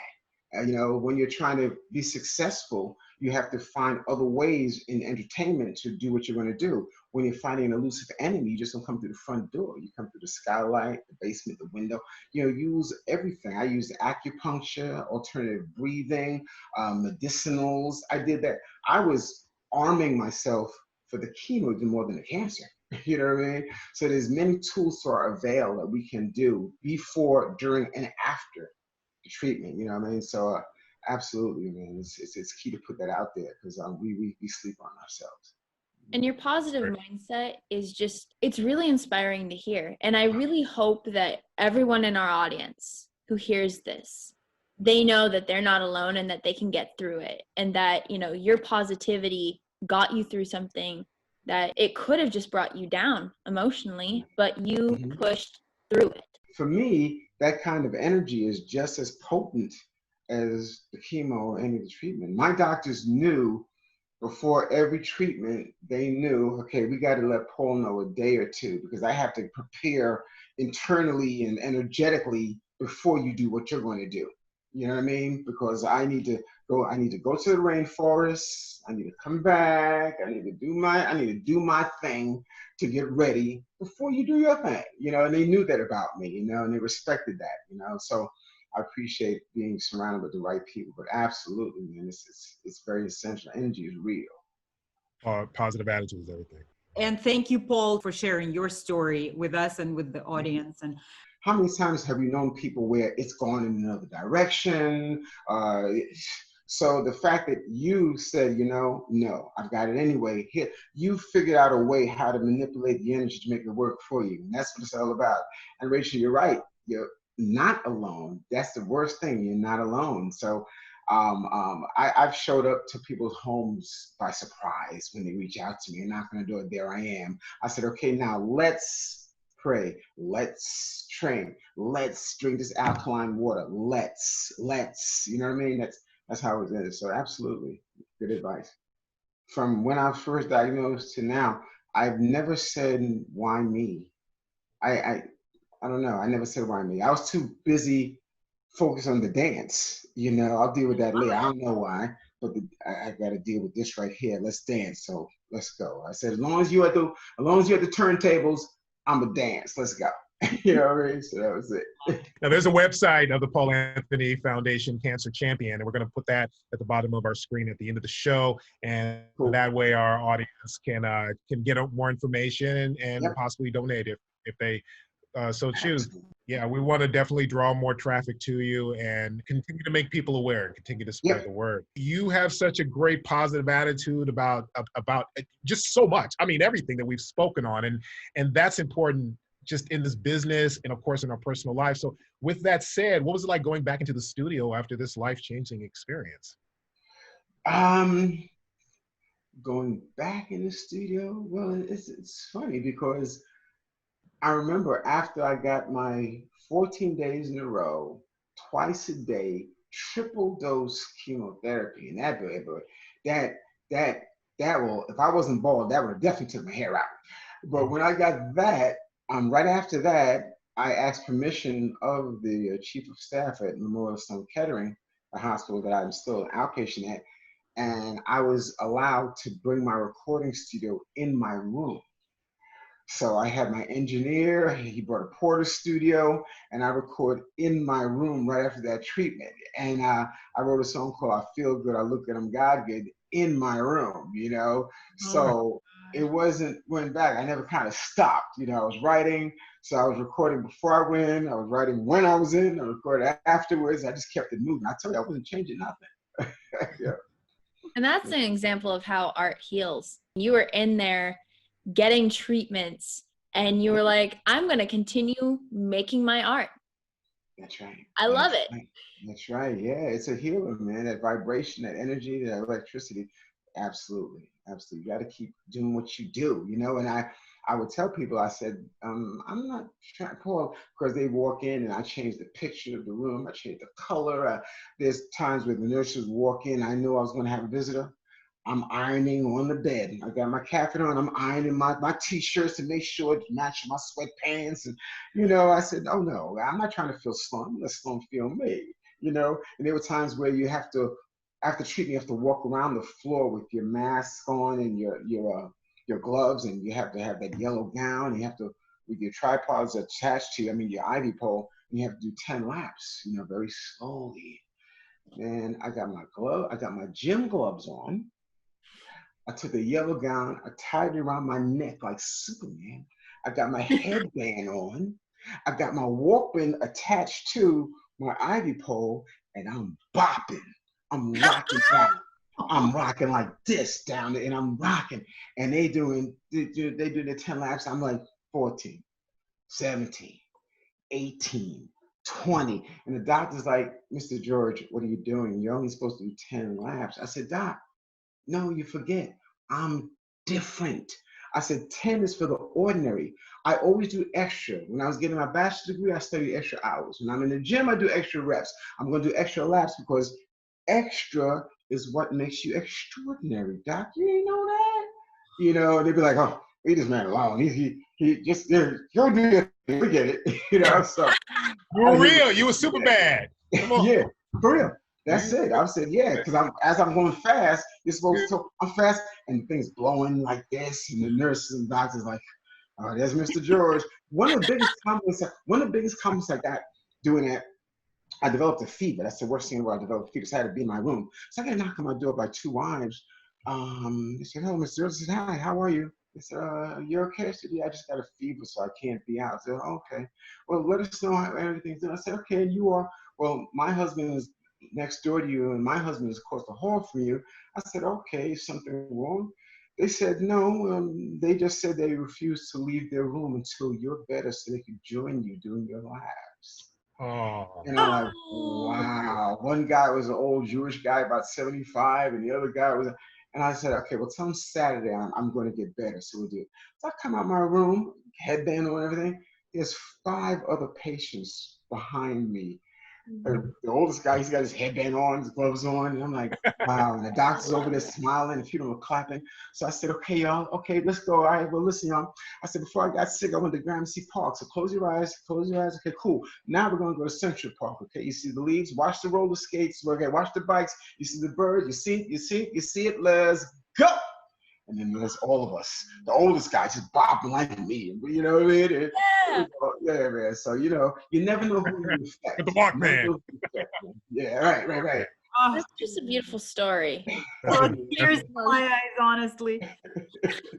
When you're trying to be successful, you have to find other ways in entertainment to do what you're going to do. When you're fighting an elusive enemy, you just don't come through the front door. You come through the skylight, the basement, the window. Use everything. I used acupuncture, alternative breathing, medicinals. I did that. I was arming myself for the chemo even more than the cancer. You know what I mean? So there's many tools to our avail that we can do before, during, and after the treatment. You know what I mean? So absolutely, man. It's key to put that out there because we sleep on ourselves. And your positive mindset is it's really inspiring to hear. And I really hope that everyone in our audience who hears this, they know that they're not alone and that they can get through it. And that, your positivity got you through something that it could have just brought you down emotionally, but you pushed through it. For me, that kind of energy is just as potent as the chemo or any of the treatment. My doctors knew before every treatment, they knew, okay, we got to let Paul know a day or two because I have to prepare internally and energetically before you do what you're going to do. You know what I mean? Because I need to go to the rainforest. I need to come back. I need to do my thing to get ready before you do your thing. And they knew that about me, and they respected that, So I appreciate being surrounded with the right people, but absolutely, man, it's very essential. Energy is real. Positive attitude is everything. And thank you, Paul, for sharing your story with us and with the audience. And how many times have you known people where it's gone in another direction? So the fact that you said, no, I've got it anyway. Here, you figured out a way how to manipulate the energy to make it work for you. And that's what it's all about. And Rachel, you're right. You're not alone. That's the worst thing. You're not alone. So I've showed up to people's homes by surprise when they reach out to me and knock on the door. There I am. I said, okay, now let's pray. Let's train. Let's drink this alkaline water. Let's, you know what I mean? That's how it is. So absolutely good advice. From when I was first diagnosed to now, I've never said, why me? I don't know. I never said why me. I was too busy focused on the dance. I'll deal with that later. I don't know why, but I got to deal with this right here. Let's dance. So let's go. I said, as long as you're at the turntables, I'm a dance. Let's go. You know what I mean? So that was it. Now, there's a website of the Paul Anthony Foundation Cancer Champion, and we're going to put that at the bottom of our screen at the end of the show, and that way our audience can get more information and possibly donate if they so choose. Yeah, we want to definitely draw more traffic to you and continue to make people aware and continue to spread the word. You have such a great positive attitude about just so much. I mean, everything that we've spoken on, and that's important just in this business and of course in our personal life. So with that said, what was it like going back into the studio after this life-changing experience? Going back in the studio, well, it's funny because I remember after I got my 14 days in a row, twice a day, triple dose chemotherapy, and that that that will, if I wasn't bald, that would have definitely took my hair out. But when I got that, right after that, I asked permission of the chief of staff at Memorial Sloan Kettering, a hospital that I'm still an outpatient at, and I was allowed to bring my recording studio in my room. So I had my engineer, he brought a Porter studio, and I record in my room right after that treatment. And I wrote a song called I Feel Good, I Look Good, I'm God Good in my room, you know? So it wasn't went back. I never kind of stopped, you know, I was writing. So I was recording before I went, I was writing when I was in, I recorded afterwards. I just kept it moving. I told you I wasn't changing nothing. Yeah. And that's an example of how art heals. You were in there getting treatments and you were like, I'm going to continue making my art. That's right. I love it. Right. That's right. Yeah, it's a healer, man. That vibration, that energy, that electricity. Absolutely. Absolutely. You got to keep doing what you do, you know? And I would tell people, I said, I'm not trying to call, because they walk in and I change the picture of the room. I change the color. There's times where the nurses walk in. I knew I was going to have a visitor. I'm ironing on the bed. I got my catheter on. I'm ironing my t-shirts to make sure it matches my sweatpants. And, you know, I said, oh no, I'm not trying to feel Sloan. Let Sloan feel me, you know? And there were times where you have to, after treatment, you have to walk around the floor with your mask on and your gloves, and you have to have that yellow gown. And you have to, with your tripods attached to you, I mean, your ivy pole, and you have to do 10 laps, you know, very slowly. And I got my glove, I got my gym gloves on. I took a yellow gown, I tied it around my neck like Superman. I got my headband on. I got my Walkman attached to my ivy pole, and I'm bopping. I'm rocking down. I'm rocking like this down there, and I'm rocking. And they do the 10 laps. I'm like 14, 17, 18, 20. And the doctor's like, Mr. George, what are you doing? You're only supposed to do 10 laps. I said, Doc, no, you forget. I'm different. I said 10 is for the ordinary. I always do extra. When I was getting my bachelor's degree, I studied extra hours. When I'm in the gym, I do extra reps. I'm going to do extra laps because extra is what makes you extraordinary. Doc, you ain't know that? You know, they'd be like, oh, leave this man alone. He just, he'll do it. We get it. You know, so. You were real. You were super bad. Come on. Yeah, for real. That's it. I said, yeah, because as I'm going fast, you're supposed to, I'm fast, and the thing's blowing like this, and the nurses and doctors like, oh, there's Mr. George. One of the biggest compliments I got doing that, I developed a fever. That's the worst thing where I developed a fever. So I had to be in my room. So I got knocked on my door by two wives. They said, hello, Mr. George. I said, hi, how are you? They said, you're okay? I said, yeah, I just got a fever, so I can't be out. I said, oh, okay. Well, let us know how everything's doing. I said, okay, and you are? Well, my husband is next door to you, and my husband is across the hall from you. I said, okay, is something wrong? They said, no, they just said they refused to leave their room until you're better so they could join you doing your lives. Oh. And I'm like, wow. One guy was an old Jewish guy, about 75, and the other guy was, and I said, okay, well, tell him Saturday I'm going to get better, so we'll do it. So I come out my room, headband on, everything. There's 5 other patients behind me. The oldest guy, he's got his headband on, his gloves on, and I'm like, wow. And the doctor's over there smiling, and people are clapping. So I said, okay, y'all, okay, let's go. All right, well, listen, y'all. I said, before I got sick, I went to Gramercy Park. So close your eyes, close your eyes. Okay, cool. Now we're gonna go to Central Park. Okay, you see the leaves, watch the roller skates. Okay, watch the bikes. You see the birds. You see it. Let's go. And then there's all of us. The oldest guy just bobbing like me. You know what I mean? Yeah, man. So, you know, you never know who you affect. With the Walkman. Yeah, right. Oh, That's just a beautiful story. tears in my eyes, honestly.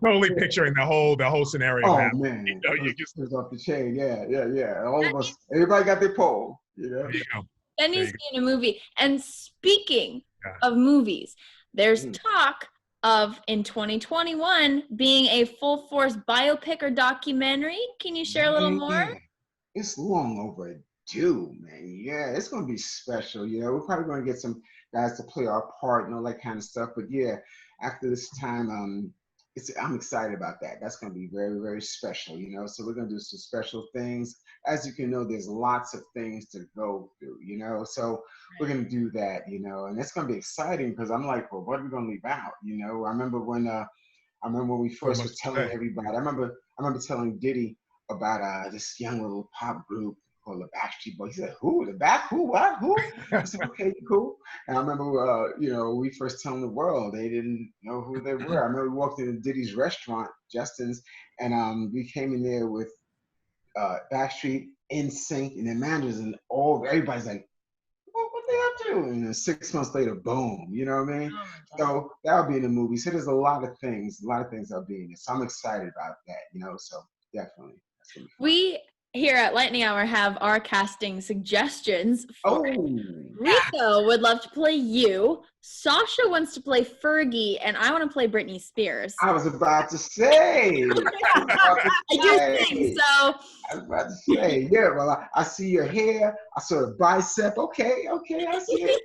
Totally picturing the whole scenario. Oh, happening. man. You know, you just, off the chain. Yeah. All of us. Everybody got their pole, you know? there you go. That needs to be in a movie. And speaking of movies, there's talk of in 2021 being a full force biopic or documentary. Can you share a little more? Yeah. It's long overdue, man. Yeah, it's gonna be special. You know, we're probably gonna get some guys to play our part and all that kind of stuff. But yeah, after this time, I'm excited about that. That's going to be very, very special, you know. So we're going to do some special things. As you can know, there's lots of things to go through, you know. So we're going to do that, you know, and it's going to be exciting because I'm like, well, what are we going to leave out, you know? I remember when we first was telling everybody. I remember telling Diddy about this young little pop group called the Backstreet Boys. He said, "Who? The back? Who? What? Who?" I said, "Okay, cool." And I remember, you know, we first telling the world, they didn't know who they were. I remember we walked into Diddy's restaurant, Justin's, and we came in there with Backstreet, NSYNC, and their managers, and everybody's like, what they up to? And then 6 months later, boom, you know what I mean? So that'll be in the movie. So there's a lot of things that'll be in it. So I'm excited about that, you know, so definitely. That's gonna be fun. We here at Lightning Hour have our casting suggestions. Rico would love to play you. Sasha wants to play Fergie, and I want to play Britney Spears. I was about to say. I do think so. I was about to say, yeah. Well, I see your hair. I saw the bicep. Okay, I see it.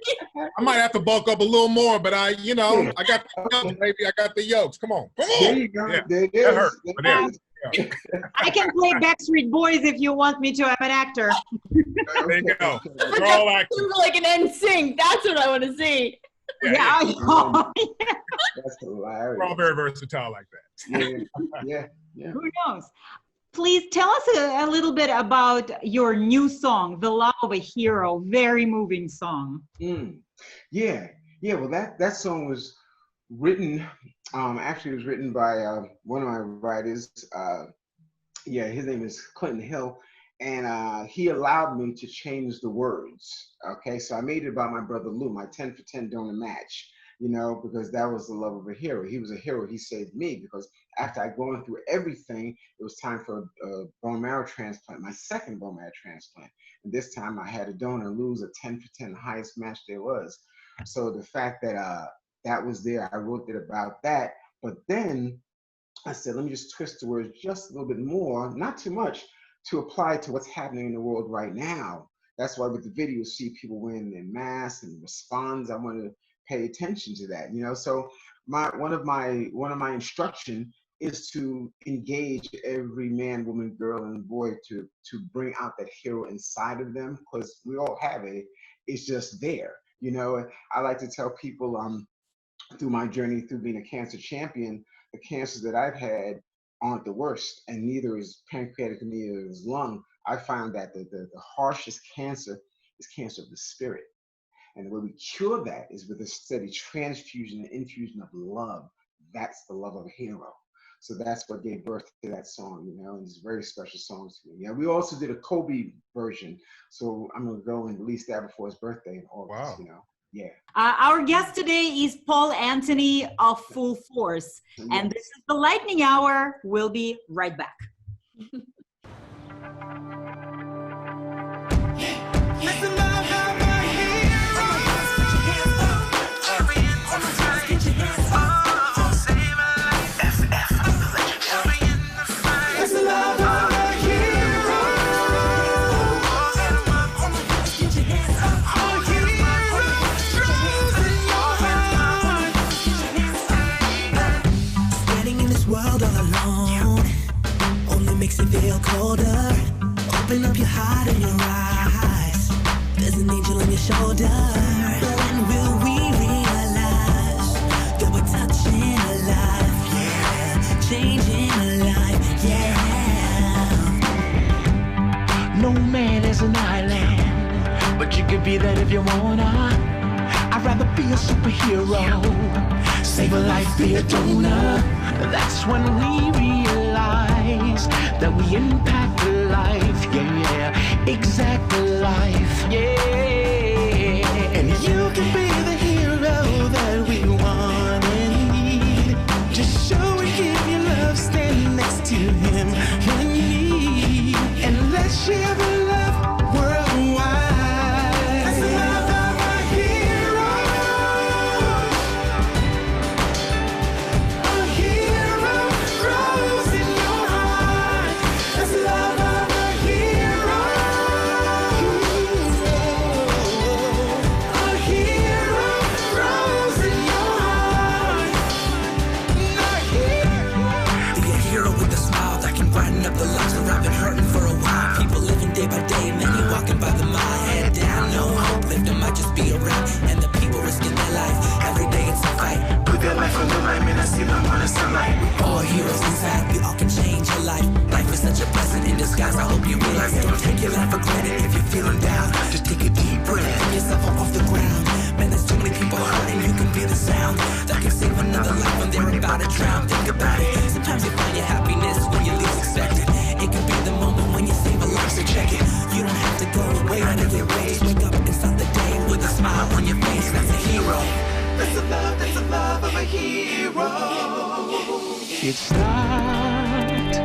I might have to bulk up a little more, but I got the yokes, baby. I got the yokes. Come on. There you go. Yeah. There it is. That hurt. There. Yeah. I can play Backstreet Boys if you want me to. I'm an actor. There you go. We're all actors. Like an NSYNC. That's what I want to see. Yeah, I know. That's hilarious. We're all very versatile like that. Yeah. Who knows? Please tell us a little bit about your new song, "The Love of a Hero." Very moving song. Yeah. Well, that song was written. Actually, it was written by one of my writers. His name is Clinton Hill, and he allowed me to change the words. Okay, so I made it about my brother Lou, my 10 for 10 donor match. You know, because that was the love of a hero. He was a hero. He saved me because after I'd gone through everything, it was time for a bone marrow transplant, my second bone marrow transplant. And this time I had a donor lose a 10 for 10, the highest match there was. So the fact that that was there, I wrote it about that. But then I said, let me just twist the words just a little bit more, not too much, to apply to what's happening in the world right now. That's why with the video, you see people wearing their masks and responds. I want to pay attention to that, you know. So one of my instruction is to engage every man, woman, girl, and boy to bring out that hero inside of them, because we all have it. It's just there, you know. I like to tell people through my journey through being a cancer champion, the cancers that I've had aren't the worst, and neither is pancreatic, neither is lung. I found that the harshest cancer is cancer of the spirit. And the way we cure that is with a steady transfusion and infusion of love. That's the love of a hero. So that's what gave birth to that song, you know, and it's a very special song to me. Yeah, we also did a Kobe version. So I'm going to go and release that before his birthday in August, you know. Yeah. Our guest today is Paul Anthony of Full Force. Yes. And this is the Lightning Hour. We'll be right back. Makes it feel colder. Open up your heart and your eyes. There's an angel on your shoulder. When will we realize that we're touching a life? Yeah, changing a life. Yeah. No man is an island, but you could be that if you wanna. I'd rather be a superhero. Save a life, be a donor. That's when we realize that we impact the life, yeah, exact the life, yeah. And you can be the hero that we want and need. Just show and give your love, stand next to him when you need. And let's share the love worldwide. That's the love of a hero. A hero grows in your heart. That's the love of a hero. A hero grows in your heart. A hero.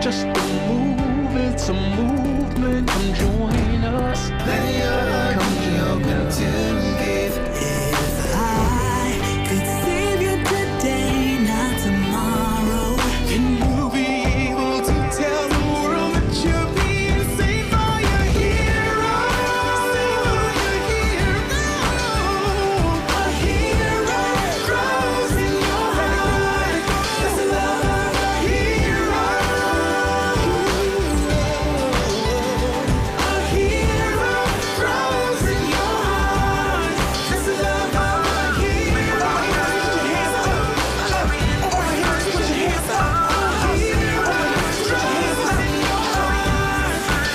just a move, it's a movement. Come join us. Come join us. If I could save you today, not tomorrow, And you'll be able to tell the world that you're being saved by your hero. A hero grows in your heart. That's the love of a hero. A hero grows in your heart. That's the love of a hero. Put your hands up. Over here, put your hands up. A hero. Put your hands up in your heart.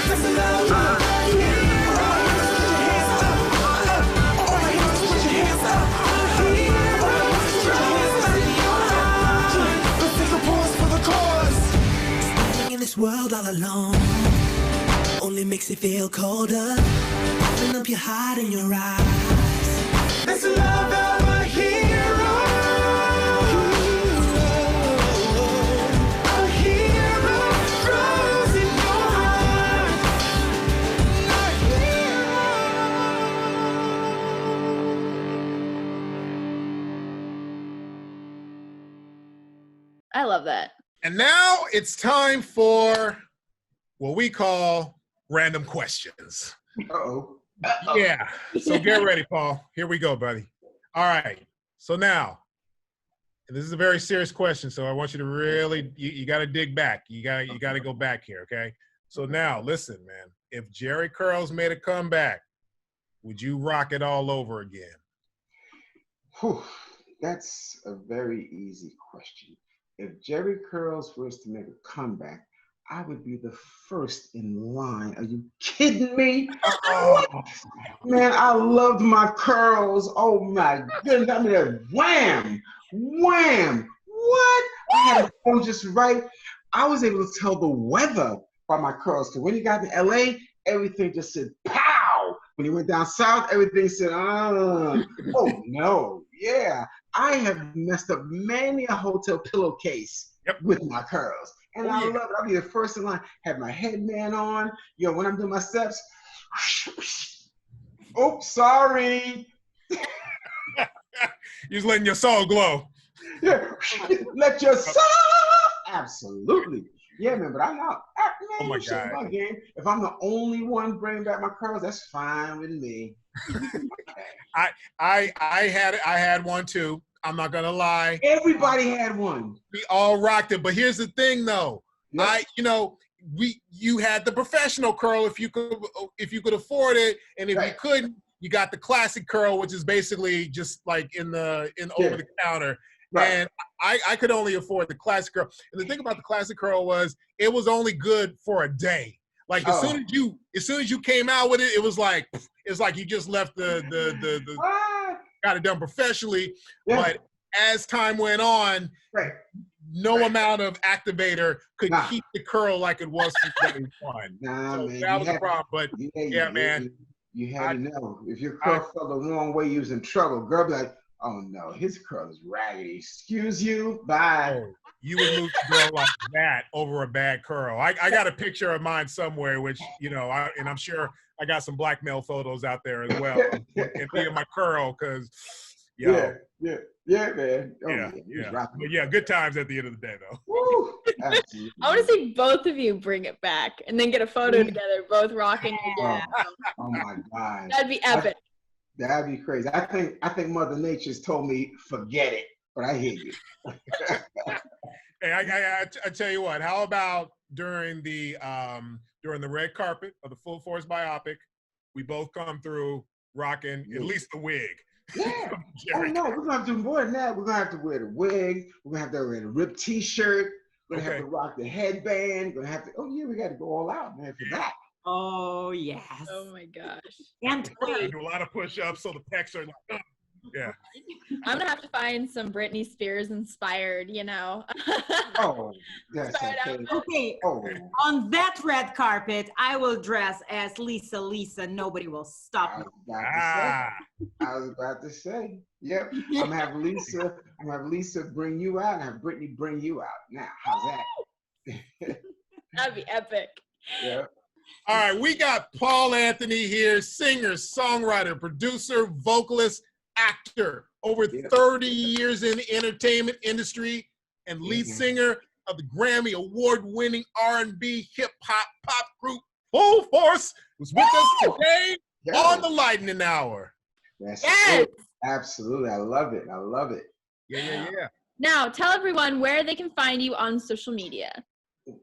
That's the love of a hero. Put your hands up. Over here, put your hands up. A hero. Put your hands up in your heart. Let's take a pause for the cause. standing in this world all alone only makes it feel colder. Open up your heart and your eyes. That's the love of a hero. A hero grows in your heart. A hero. I love that. And now it's time for what we call random questions. Uh-oh. Yeah. So get ready, Paul. Here we go, buddy. All right. So now, and this is a very serious question, so I want you to really, you got to dig back. You got to go back here, okay? So now, listen, man. If Jerry Curls made a comeback, would you rock it all over again? Whew, that's a very easy question. If Jerry Curls was to make a comeback, I would be the first in line. Are you kidding me? Oh, Man, I loved my curls. Oh my goodness. I mean, wham, wham. What? I had them just right. I was able to tell the weather by my curls. Because when you got to LA, everything just said pow. When you went down south, everything said, oh no. Yeah. I have messed up many a hotel pillowcase with my curls. And I love it. I'll be the first in line. Have my headband on. You know, when I'm doing my steps. Oops, sorry. you're just letting your soul glow. Yeah. Let your soul. Absolutely. Yeah, man, but I'm not. Man, Oh my you shouldn't God. my game. If I'm the only one bringing back my curls, that's fine with me. I had one too. I'm not gonna lie. Everybody had one. We all rocked it, but here's the thing, though. Yep. You had the professional curl if you could afford it, and if you couldn't, you got the classic curl, which is basically just like in over the counter. Right. And I could only afford the classic curl. And the thing about the classic curl was it was only good for a day. Like as soon as you came out with it, it was like you just left the got it done professionally. Yeah. But as time went on, no amount of activator could keep the curl like it was from day one. So Man, that was the problem. But man. You had to know. If your curl fell the wrong way, you was in trouble. Girl be like, oh no, his curl is raggedy. Excuse you, bye. Oh, you would move the girl like that over a bad curl. I got a picture of mine somewhere, which, and I'm sure I got some blackmail photos out there as well. And me and my curl, because, yeah, man. But yeah, good times at the end of the day, though. Woo, absolutely. I want to see both of you bring it back and then get a photo together, both rocking your dad. Oh my God. That'd be epic. That'd be crazy. I think Mother Nature's told me forget it, but I hear you. Hey, I tell you what. How about during the red carpet of the Full Force biopic, we both come through rocking at least the wig. Yeah. Oh no, we're gonna have to do more than that. We're gonna have to wear the wig. We're gonna have to wear the ripped T-shirt. We're gonna have to rock the headband. We're gonna have to. Oh yeah, we got to go all out, man, for that. Oh yes. Oh my gosh. And I do a lot of push-ups, so the pecs are like, yeah. I'm gonna have to find some Britney Spears inspired, Oh, that's okay. Oh. On that red carpet, I will dress as Lisa. Nobody will stop me. I was about to say. Yep. I'm gonna have Lisa bring you out and have Britney bring you out. Now, how's that? That'd be epic. Yeah. All right, we got Paul Anthony here, singer, songwriter, producer, vocalist, actor, over 30 years in the entertainment industry, and lead singer of the Grammy Award-winning R&B hip-hop pop group Full Force, who's with us today on the Lightning Hour. That's Yes. it. Absolutely. I love it. I love it. Yeah. Now, tell everyone where they can find you on social media.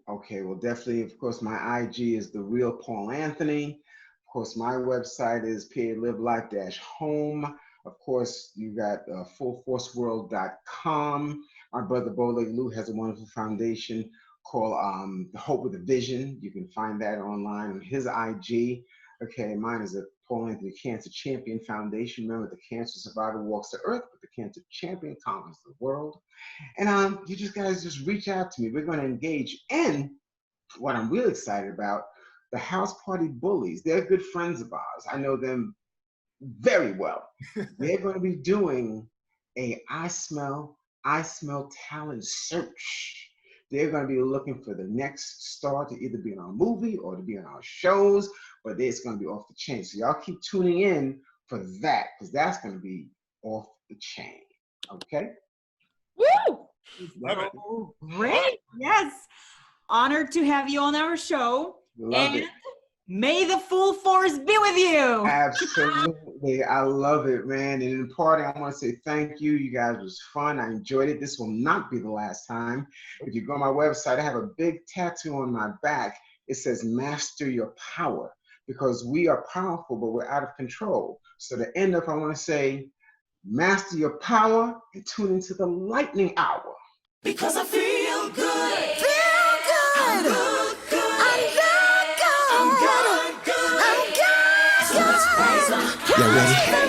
Okay, well, definitely, of course, my IG is The Real Paul Anthony. Of course, my website is livelife-home. Of course, you got fullforceworld.com. My brother Bole Lou has a wonderful foundation called The Hope with a Vision. You can find that online on his IG. Okay, mine is the Paul Anthony Cancer Champion Foundation. Remember, the cancer survivor walks the earth, but the cancer champion conquers the world. And you just guys just reach out to me. We're going to engage. And what I'm really excited about, the House Party Bullies. They're good friends of ours. I know them very well. They're going to be doing a I Smell talent search. They're going to be looking for the next star to either be in our movie or to be in our shows, but it's going to be off the chain. So y'all keep tuning in for that, because that's going to be off the chain. Okay? Woo! Love it. Oh, great. Yes. Honored to have you on our show. Love it. May the full force be with you. Absolutely. I love it, man. And in parting, I want to say thank you. You guys was fun. I enjoyed it. This will not be the last time. If you go on my website, I have a big tattoo on my back. It says, master your power, because we are powerful, but we're out of control. So to end up, I want to say, master your power and tune into the Lightning Hour. Because I feel good. Feel good. I'm good. I'm good. I'm good. So let's praise 'em. You ready?